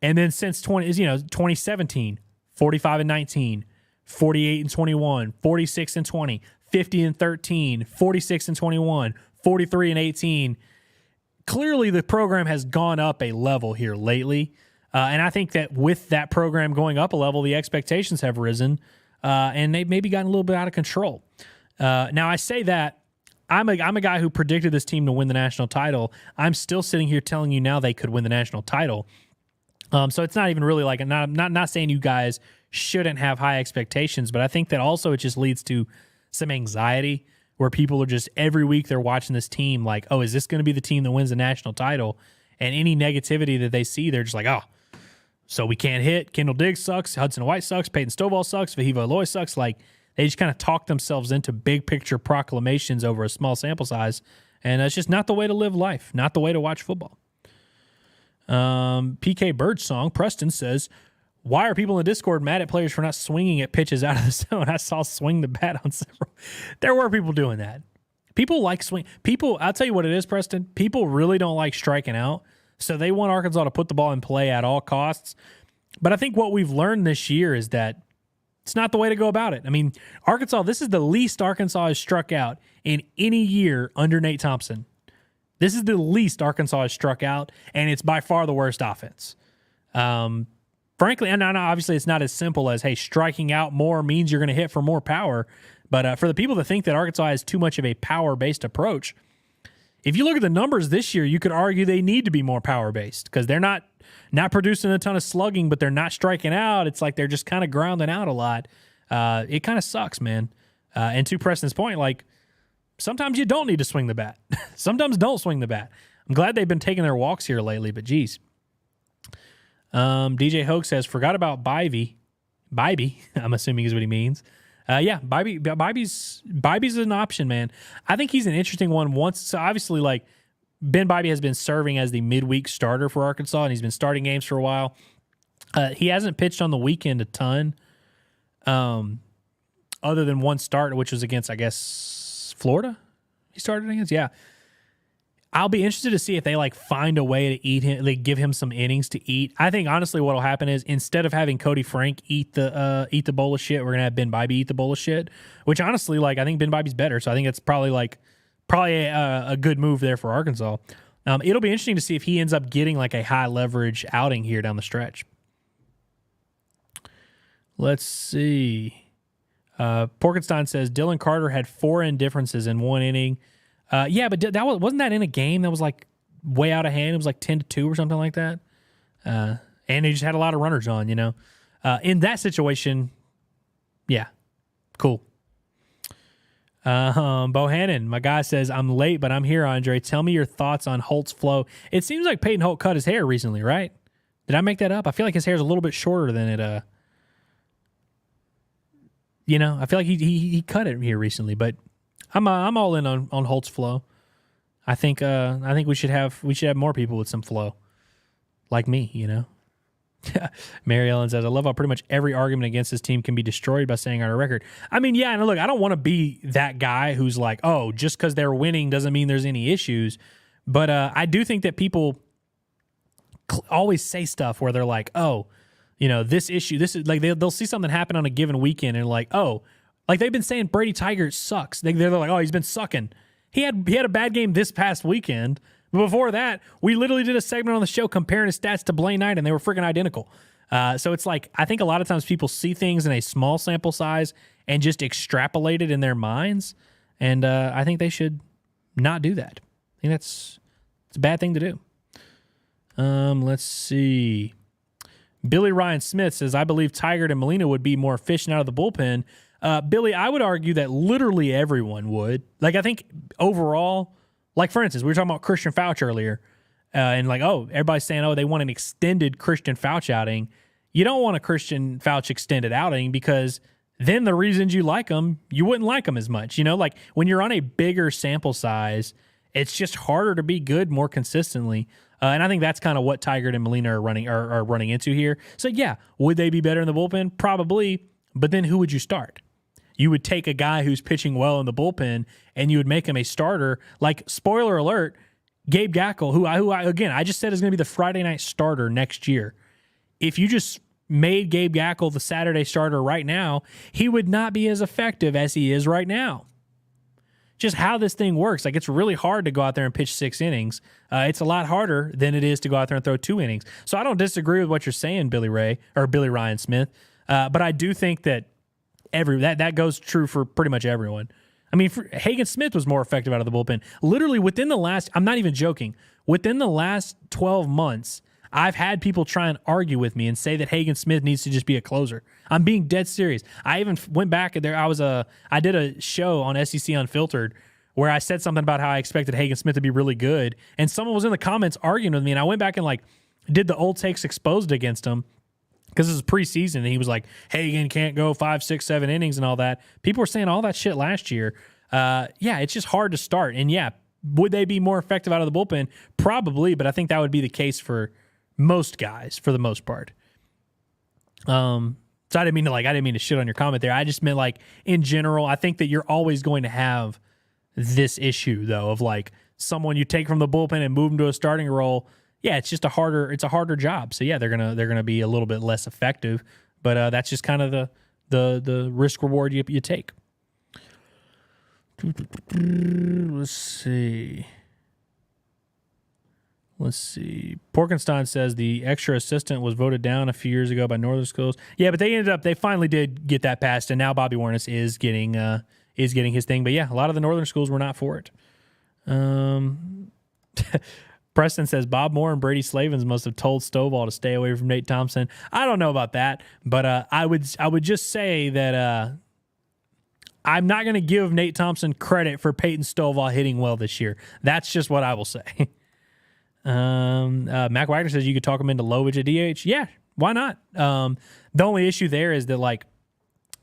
And then since 2017, 45 and 19, 48 and 21, 46 and 20, 50 and 13, 46 and 21, 43 and 18. Clearly, the program has gone up a level here lately. And I think that with that program going up a level, the expectations have risen, and they've maybe gotten a little bit out of control. Now, I say that I'm a guy who predicted this team to win the national title. I'm still sitting here telling you now they could win the national title. So it's not even really like, I'm not saying you guys shouldn't have high expectations, but I think that also it just leads to some anxiety where people are just, every week they're watching this team like, oh, is this going to be the team that wins the national title? And any negativity that they see, they're just like, oh, so we can't hit. Kendall Diggs sucks. Hudson White sucks. Peyton Stovall sucks. Vahiva Loy sucks. Like, they just kind of talk themselves into big picture proclamations over a small sample size. And that's just not the way to live life, not the way to watch football. PK Bird Song, Preston says, why are people in the Discord mad at players for not swinging at pitches out of the zone? I saw swing the bat on several. There were people doing that. People like swing. People, I'll tell you what it is, Preston. People really don't like striking out. So they want Arkansas to put the ball in play at all costs. But I think what we've learned this year is that it's not the way to go about it. I mean, Arkansas, this is the least Arkansas has struck out in any year under Nate Thompson. This is the least Arkansas has struck out, and it's by far the worst offense. Frankly, and obviously it's not as simple as, hey, striking out more means you're going to hit for more power. But for the people that think that Arkansas has too much of a power-based approach, if you look at the numbers this year, you could argue they need to be more power-based because they're not producing a ton of slugging, but they're not striking out. It's like they're just kind of grounding out a lot. It kind of sucks, man. And to Preston's point, like, sometimes you don't need to swing the bat. Sometimes don't swing the bat. I'm glad they've been taking their walks here lately, but geez. DJ Hogue says, forgot about Bybee. Bybee, I'm assuming is what he means. Yeah, Bybee's an option, man. I think he's an interesting one. So obviously, like, Ben Bybee has been serving as the midweek starter for Arkansas, and he's been starting games for a while. He hasn't pitched on the weekend a ton, other than one start, which was against, I guess, Florida. He started against, yeah. I'll be interested to see if they like find a way to eat him, like give him some innings to eat. I think honestly, what'll happen is instead of having Cody Frank eat the bowl of shit, we're gonna have Ben Bybee eat the bowl of shit. Which honestly, like I think Ben Bybee's better, so I think it's probably a good move there for Arkansas. It'll be interesting to see if he ends up getting like a high leverage outing here down the stretch. Let's see. Porkenstein says Dylan Carter had 4 indifferences in 1 inning. Yeah, but wasn't that in a game that was like way out of hand? It was like 10-2 or something like that. And he just had a lot of runners on, you know. In that situation, yeah, cool. Bohannon, my guy says, I'm late, but I'm here, Andre. Tell me your thoughts on Holt's flow. It seems like Peyton Holt cut his hair recently, right? Did I make that up? I feel like his hair is a little bit shorter than it. You know, I feel like he cut it here recently, but I'm all in on Holt's flow. I think we should have more people with some flow, like me, you know. Mary Ellen says, I love how pretty much every argument against this team can be destroyed by saying on a record. I mean, yeah, and look, I don't want to be that guy who's like, oh, just because they're winning doesn't mean there's any issues. But I do think that people always say stuff where they're like, oh, you know, this issue, this is like they'll see something happen on a given weekend and like, oh, like they've been saying Brady Tiger sucks. They're like, oh, he's been sucking. He had a bad game this past weekend. But before that, we literally did a segment on the show comparing his stats to Blaine Knight, and they were freaking identical. So it's like, I think a lot of times people see things in a small sample size and just extrapolate it in their minds. And I think they should not do that. I think it's a bad thing to do. Let's see. Billy Ryan Smith says, I believe Tigert and Molina would be more efficient out of the bullpen. Billy, I would argue that literally everyone would. Like, I think overall, like, for instance, we were talking about Christian Fouch earlier, and like, oh, everybody's saying, oh, they want an extended Christian Fouch outing. You don't want a Christian Fouch extended outing because then the reasons you like them, you wouldn't like them as much. You know, like when you're on a bigger sample size, it's just harder to be good more consistently. And I think that's kind of what Tigert and Molina are running into here. So, yeah, would they be better in the bullpen? Probably. But then who would you start? You would take a guy who's pitching well in the bullpen and you would make him a starter. Like, spoiler alert, Gabe Gackle, who I just said is going to be the Friday night starter next year. If you just made Gabe Gackle the Saturday starter right now, he would not be as effective as he is right now. Just how this thing works. Like, it's really hard to go out there and pitch 6 innings. It's a lot harder than it is to go out there and throw 2 innings. So I don't disagree with what you're saying, Billy Ryan Smith. But I do think that that goes true for pretty much everyone. I mean, Hagen Smith was more effective out of the bullpen. Literally within the last, I'm not even joking, within the last 12 months, I've had people try and argue with me and say that Hagen Smith needs to just be a closer. I'm being dead serious. I even went back there. I did a show on SEC Unfiltered where I said something about how I expected Hagen Smith to be really good, and someone was in the comments arguing with me, and I went back and like did the old takes exposed against him because this is preseason, and he was like, Hagen can't go 5, 6, 7 innings and all that. People were saying all that shit last year. Yeah, it's just hard to start, and yeah, would they be more effective out of the bullpen? Probably, but I think that would be the case for most guys for the most part. So I didn't mean to shit on your comment there. I just meant like in general, I think that you're always going to have this issue though of like someone you take from the bullpen and move them to a starting role. Yeah, it's a harder job. So yeah, they're gonna be a little bit less effective, but that's just kind of the risk reward you take. Let's see. Let's see. Porkenstein says the extra assistant was voted down a few years ago by Northern Schools. Yeah, but they finally did get that passed, and now Bobby Warnes is getting his thing. But yeah, a lot of the Northern Schools were not for it. Preston says Bob Moore and Brady Slavens must have told Stovall to stay away from Nate Thompson. I don't know about that, but I would just say that I'm not going to give Nate Thompson credit for Peyton Stovall hitting well this year. That's just what I will say. Mac Wagner says you could talk him into Lovich at DH. Yeah, why not? The only issue there is that like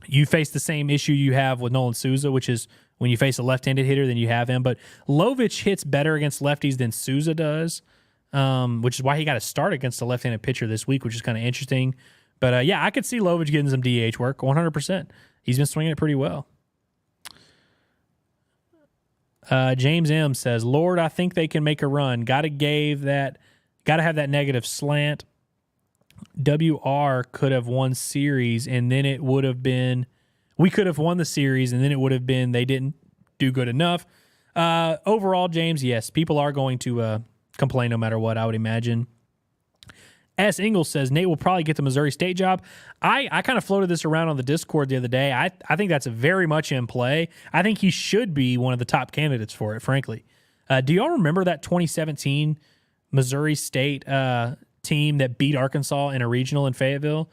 you face the same issue you have with Nolan Souza, which is when you face a left-handed hitter, then you have him. But Lovich hits better against lefties than Souza does, which is why he got to start against a left-handed pitcher this week, which is kind of interesting. But yeah, I could see Lovich getting some DH work 100%. He's been swinging it pretty well. James M says, Lord, I think they can make a run. Got to have that negative slant. WR could have won series, and then it would have been, we could have won the series, and then it would have been they didn't do good enough. Overall, James, yes, people are going to complain no matter what, I would imagine. S. Ingles says Nate will probably get the Missouri State job. I kind of floated this around on the Discord the other day. I think that's very much in play. I think he should be one of the top candidates for it, frankly. Do y'all remember that 2017 Missouri State team that beat Arkansas in a regional in Fayetteville?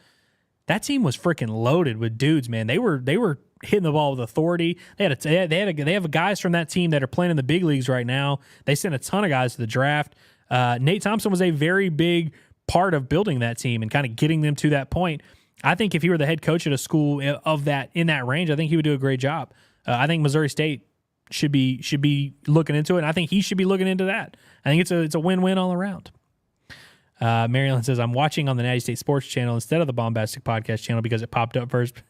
That team was freaking loaded with dudes, man. They were hitting the ball with authority. They have guys from that team that are playing in the big leagues right now. They sent a ton of guys to the draft. Nate Thompson was a very big part of building that team and kind of getting them to that point. I think if he were the head coach at a school of that in that range, I think he would do a great job. I think Missouri State should be looking into it, and I think he should be looking into that. I think it's a win-win all around. Maryland says, I'm watching on the Natty State Sports channel instead of the Baumbastic Podcast channel because it popped up first.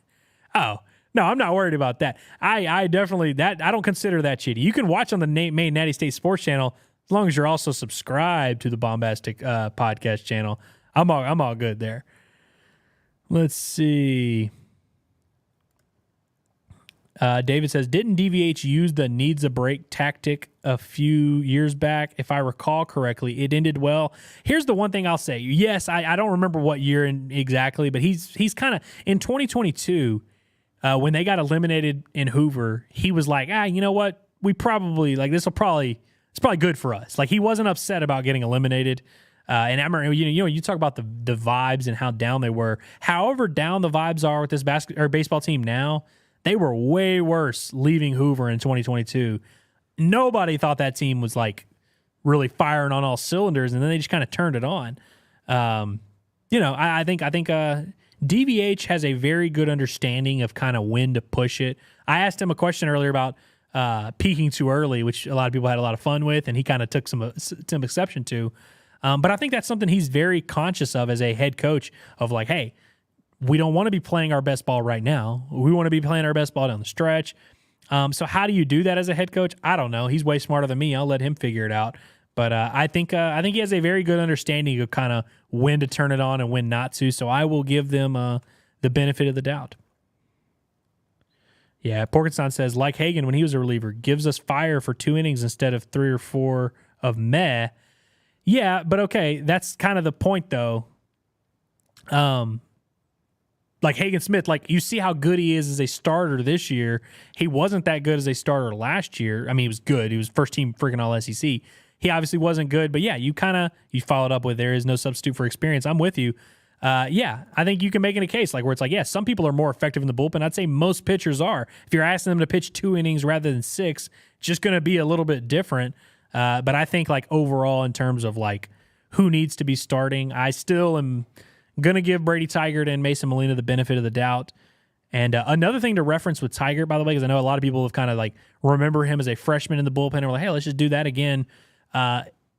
Oh, no, I'm not worried about that. I definitely, I don't consider that cheating. You can watch on the main Natty State Sports channel as long as you're also subscribed to the Baumbastic Podcast channel. I'm all good there. Let's see. David says, didn't DVH use the needs a break tactic a few years back? If I recall correctly, it ended well. Here's the one thing I'll say. Yes, I don't remember what year exactly, but he's kind of in 2022 when they got eliminated in Hoover. He was like, you know what? We probably like it's probably good for us. Like he wasn't upset about getting eliminated. And I remember, you talk about the vibes and how down they were. However down the vibes are with this baseball team now, they were way worse leaving Hoover in 2022. Nobody thought that team was like really firing on all cylinders, and then they just kind of turned it on. I think DVH has a very good understanding of kind of when to push it. I asked him a question earlier about peaking too early, which a lot of people had a lot of fun with, and he kind of took some exception to. But I think that's something he's very conscious of as a head coach of like, hey, we don't want to be playing our best ball right now. We want to be playing our best ball down the stretch. So how do you do that as a head coach? I don't know. He's way smarter than me. I'll let him figure it out. But I think he has a very good understanding of kind of when to turn it on and when not to. So I will give them the benefit of the doubt. Yeah, Porkenstein says, like Hagan when he was a reliever, gives us fire for 2 innings instead of 3 or 4 of meh. Yeah, but okay, that's kind of the point, though. Like Hagan Smith, like you see how good he is as a starter this year. He wasn't that good as a starter last year. I mean, he was good. He was first team freaking all SEC. He obviously wasn't good, but yeah, you followed up with there is no substitute for experience. I'm with you. Yeah, I think you can make it a case like where it's like, yeah, some people are more effective in the bullpen. I'd say most pitchers are. If you're asking them to pitch 2 innings rather than 6, it's just going to be a little bit different. But I think like overall in terms of like who needs to be starting, I still am going to give Brady Tigert and Mason Molina the benefit of the doubt. And another thing to reference with Tigert, by the way, because I know a lot of people have kind of like remember him as a freshman in the bullpen and were like, hey, let's just do that again.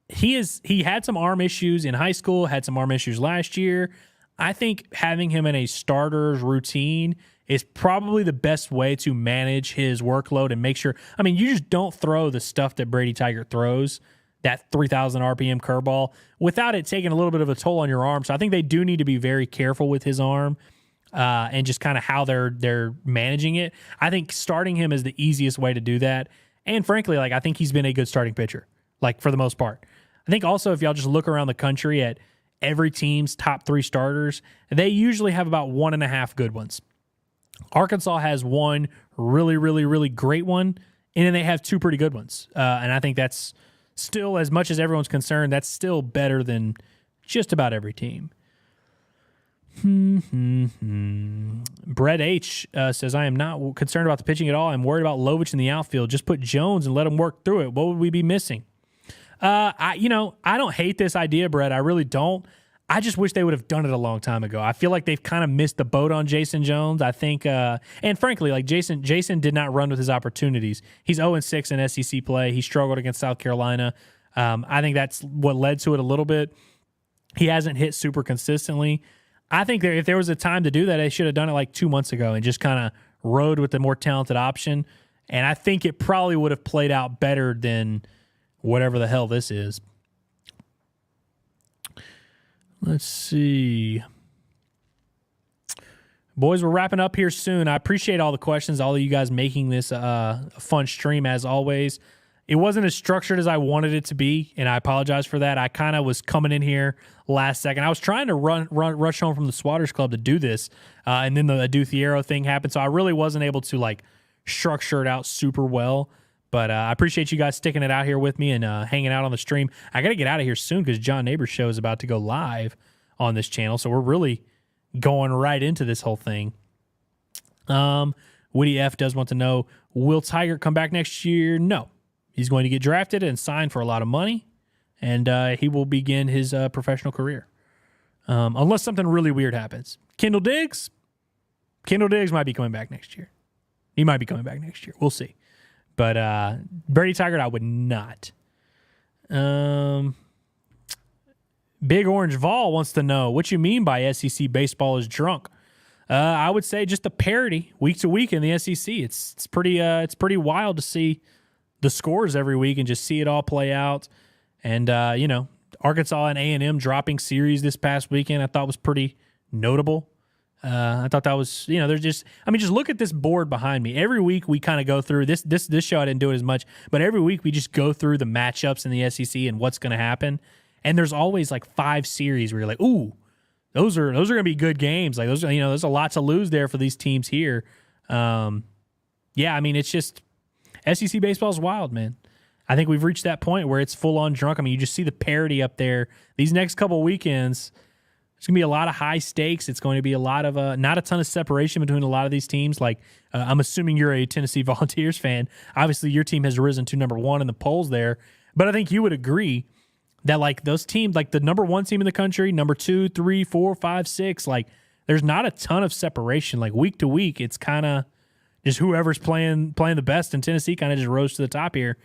He had some arm issues in high school, had some arm issues last year. I think having him in a starter's routine is probably the best way to manage his workload and make sure. I mean, you just don't throw the stuff that Brady Tigert throws, that 3,000 RPM curveball, without it taking a little bit of a toll on your arm. So I think they do need to be very careful with his arm and just kind of how they're managing it. I think starting him is the easiest way to do that. And frankly, like I think he's been a good starting pitcher, like for the most part. I think also if y'all just look around the country at every team's top 3 starters, they usually have about 1.5 good ones. Arkansas has one really, really, really great one, and then they have 2 pretty good ones. And I think that's still, as much as everyone's concerned, that's still better than just about every team. Brett H. Says, I am not concerned about the pitching at all. I'm worried about Lovich in the outfield. Just put Jones and let him work through it. What would we be missing? I don't hate this idea, Brett. I really don't. I just wish they would have done it a long time ago. I feel like they've kind of missed the boat on Jason Jones. I think, and frankly, like Jason did not run with his opportunities. He's 0-6 in SEC play. He struggled against South Carolina. I think that's what led to it a little bit. He hasn't hit super consistently. I think if there was a time to do that, they should have done it like 2 months ago and just kind of rode with the more talented option. And I think it probably would have played out better than whatever the hell this is. Let's see. Boys, we're wrapping up here soon. I appreciate all the questions, all of you guys making this a fun stream as always. It wasn't as structured as I wanted it to be, and I apologize for that. I kind of was coming in here last second. I was trying to rush home from the Swatters Club to do this, and then the Aduthiero thing happened, so I really wasn't able to like structure it out super well. But I appreciate you guys sticking it out here with me and hanging out on the stream. I got to get out of here soon because John Neighbor's show is about to go live on this channel, so we're really going right into this whole thing. Woody F. does want to know, will Tiger come back next year? No. He's going to get drafted and signed for a lot of money, and he will begin his professional career. Unless something really weird happens. Kendall Diggs might be coming back next year. He might be coming back next year. We'll see. But Brady Tigert, I would not. Big Orange Vol wants to know what you mean by SEC baseball is drunk. I would say just the parity week to week in the SEC. It's pretty wild to see the scores every week and just see it all play out. And Arkansas and A&M dropping series this past weekend I thought was pretty notable. I thought that was, just look at this board behind me. Every week we kind of go through this show. I didn't do it as much, but every week we just go through the matchups in the SEC and what's going to happen. And there's always like 5 series where you're like, ooh, those are going to be good games. Like those, there's a lot to lose there for these teams here. It's just SEC baseball is wild, man. I think we've reached that point where it's full on drunk. You just see the parity up there. These next couple weekends, it's going to be a lot of high stakes. It's going to be a lot of not a ton of separation between a lot of these teams. Like I'm assuming you're a Tennessee Volunteers fan. Obviously, your team has risen to number 1 in the polls there. But I think you would agree that like those teams, like the number 1 team in the country, number 2, 3, 4, 5, 6, like there's not a ton of separation. Like week to week, it's kind of just whoever's playing the best. And Tennessee kind of just rose to the top here.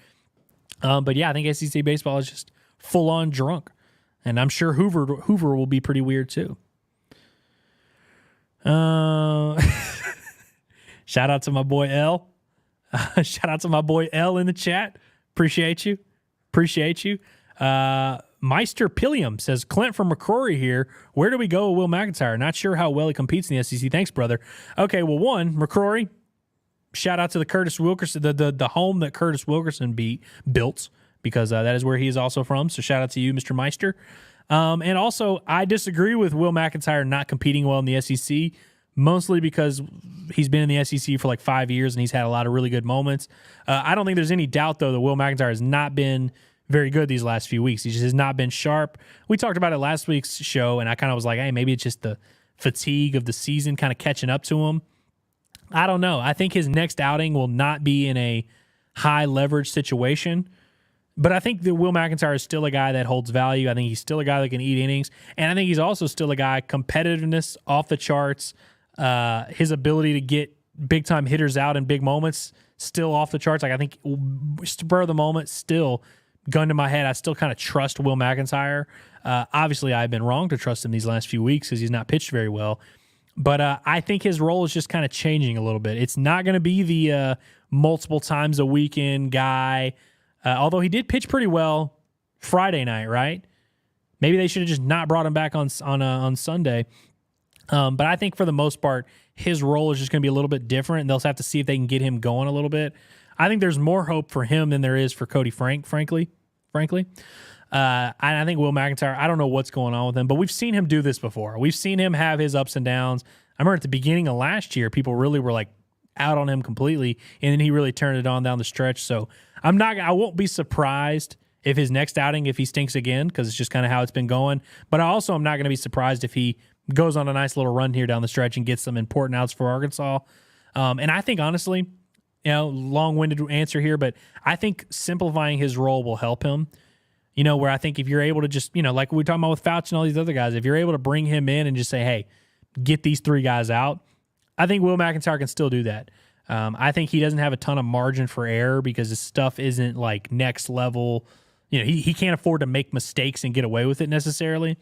But yeah, I think SEC baseball is just full on drunk. And I'm sure Hoover will be pretty weird too. Shout out to my boy L. Shout out to my boy L in the chat. Appreciate you. Meister Pilliam says, Clint from McCrory here. Where do we go with Will McIntyre? Not sure how well he competes in the SEC. Thanks, brother. Okay, well, McCrory. Shout out to the Curtis Wilkerson, the home that Curtis Wilkerson built, because that is where he is also from. So shout out to you, Mr. Meister. And also, I disagree with Will McIntyre not competing well in the SEC, mostly because he's been in the SEC for like 5 years and he's had a lot of really good moments. I don't think there's any doubt, though, that Will McIntyre has not been very good these last few weeks. He just has not been sharp. We talked about it last week's show, and I kind of was like, hey, maybe it's just the fatigue of the season kind of catching up to him. I don't know. I think his next outing will not be in a high leverage situation, but I think that Will McIntyre is still a guy that holds value. I think he's still a guy that can eat innings, and I think he's also still a guy, competitiveness off the charts, his ability to get big-time hitters out in big moments, still off the charts. Like I think spur of the moment, still, gun to my head, I still kind of trust Will McIntyre. Obviously, I've been wrong to trust him these last few weeks because he's not pitched very well. But I think his role is just kind of changing a little bit. It's not going to be the multiple times a weekend guy, although he did pitch pretty well Friday night, right? Maybe they should have just not brought him back on Sunday. But I think for the most part, his role is just going to be a little bit different, and they'll have to see if they can get him going a little bit. I think there's more hope for him than there is for Cody Frank, frankly. frankly. I think Will McIntyre, I don't know what's going on with him, but we've seen him do this before. We've seen him have his ups and downs. I remember at the beginning of last year, people really were like out on him completely, and then he really turned it on down the stretch. So I won't be surprised if his next outing, if he stinks again, because it's just kind of how it's been going. But I also am not going to be surprised if he goes on a nice little run here down the stretch and gets some important outs for Arkansas. And I think, honestly, long-winded answer here, but I think simplifying his role will help him. Where I think if you're able to just, like we were talking about with Fouch and all these other guys, if you're able to bring him in and just say, hey, get these three guys out, I think Will McIntyre can still do that. I think he doesn't have a ton of margin for error because his stuff isn't like next level. He can't afford to make mistakes and get away with it necessarily.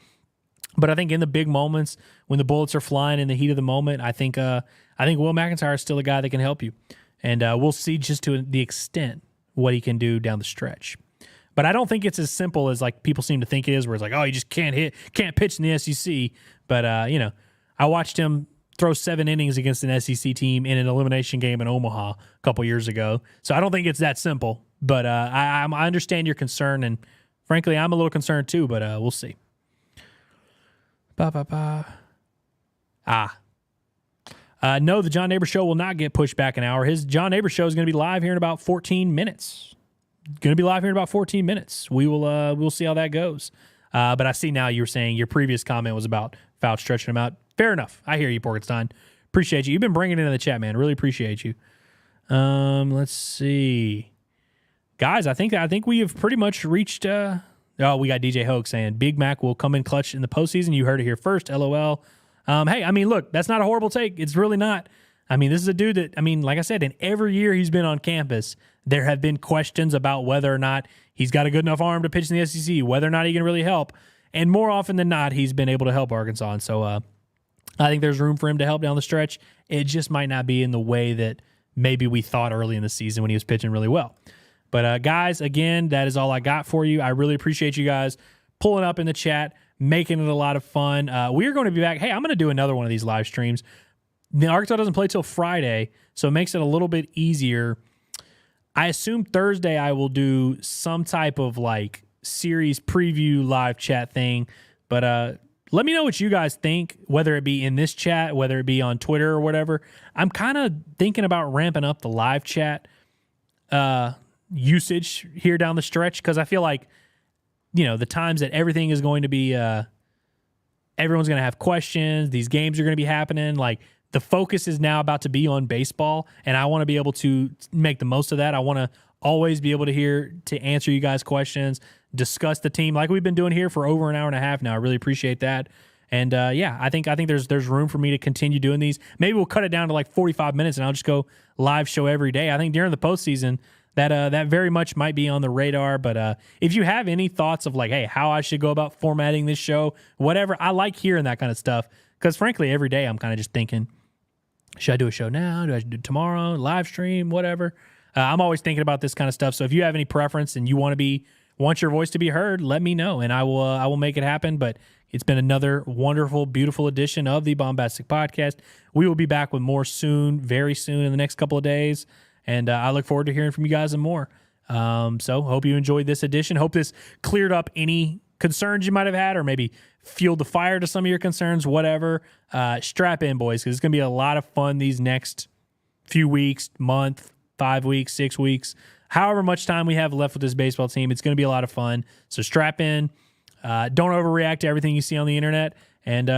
But I think in the big moments, when the bullets are flying in the heat of the moment, I think Will McIntyre is still a guy that can help you. And we'll see just to the extent what he can do down the stretch. But I don't think it's as simple as like people seem to think it is, where it's like, oh, you just can't pitch in the SEC. But, I watched him throw 7 innings against an SEC team in an elimination game in Omaha a couple years ago. So I don't think it's that simple. But I understand your concern, and frankly, I'm a little concerned too, but we'll see. No, the John Neighbor Show will not get pushed back an hour. His John Neighbor Show is going to be live here in about 14 minutes. We'll see how that goes. But I see now you were saying your previous comment was about Fouch stretching him out. Fair enough. I hear you, Porkenstein. Appreciate you. You've been bringing it in the chat, man. Really appreciate you. Let's see. Guys, I think we have pretty much reached we got DJ Hogue saying Big Mac will come in clutch in the postseason. You heard it here first. LOL. Hey, I mean, look, that's not a horrible take. It's really not. I mean, this is a dude that, like I said, in every year he's been on campus, there have been questions about whether or not he's got a good enough arm to pitch in the SEC, whether or not he can really help. And more often than not, he's been able to help Arkansas. And so I think there's room for him to help down the stretch. It just might not be in the way that maybe we thought early in the season when he was pitching really well. But guys, again, that is all I got for you. I really appreciate you guys pulling up in the chat, making it a lot of fun. We are going to be back. Hey, I'm going to do another one of these live streams. Arkansas doesn't play till Friday, so it makes it a little bit easier. I assume Thursday I will do some type of like series preview live chat thing. But let me know what you guys think, whether it be in this chat, whether it be on Twitter or whatever. I'm kind of thinking about ramping up the live chat usage here down the stretch, because I feel like, the times that everything is going to be, everyone's going to have questions. These games are going to be happening. Like, the focus is now about to be on baseball, and I want to be able to make the most of that. I want to always be able to answer you guys' questions, discuss the team like we've been doing here for over an hour and a half now. I really appreciate that. And I think there's room for me to continue doing these. Maybe we'll cut it down to like 45 minutes, and I'll just go live show every day. I think during the postseason, that very much might be on the radar. But if you have any thoughts of like, hey, how I should go about formatting this show, whatever, I like hearing that kind of stuff. Because frankly, every day I'm kind of just thinking, should I do a show now? Do I do tomorrow? Live stream? Whatever. I'm always thinking about this kind of stuff. So if you have any preference and you want your voice to be heard, let me know, and I will make it happen. But it's been another wonderful, beautiful edition of the Baumbastic Podcast. We will be back with more soon, very soon in the next couple of days. And I look forward to hearing from you guys and more. So hope you enjoyed this edition. Hope this cleared up any concerns you might have had, or maybe fueled the fire to some of your concerns, whatever. Strap in, boys, because it's going to be a lot of fun these next few weeks, month, 5 weeks, 6 weeks, however much time we have left with this baseball team. It's going to be a lot of fun. So strap in. Don't overreact to everything you see on the internet. And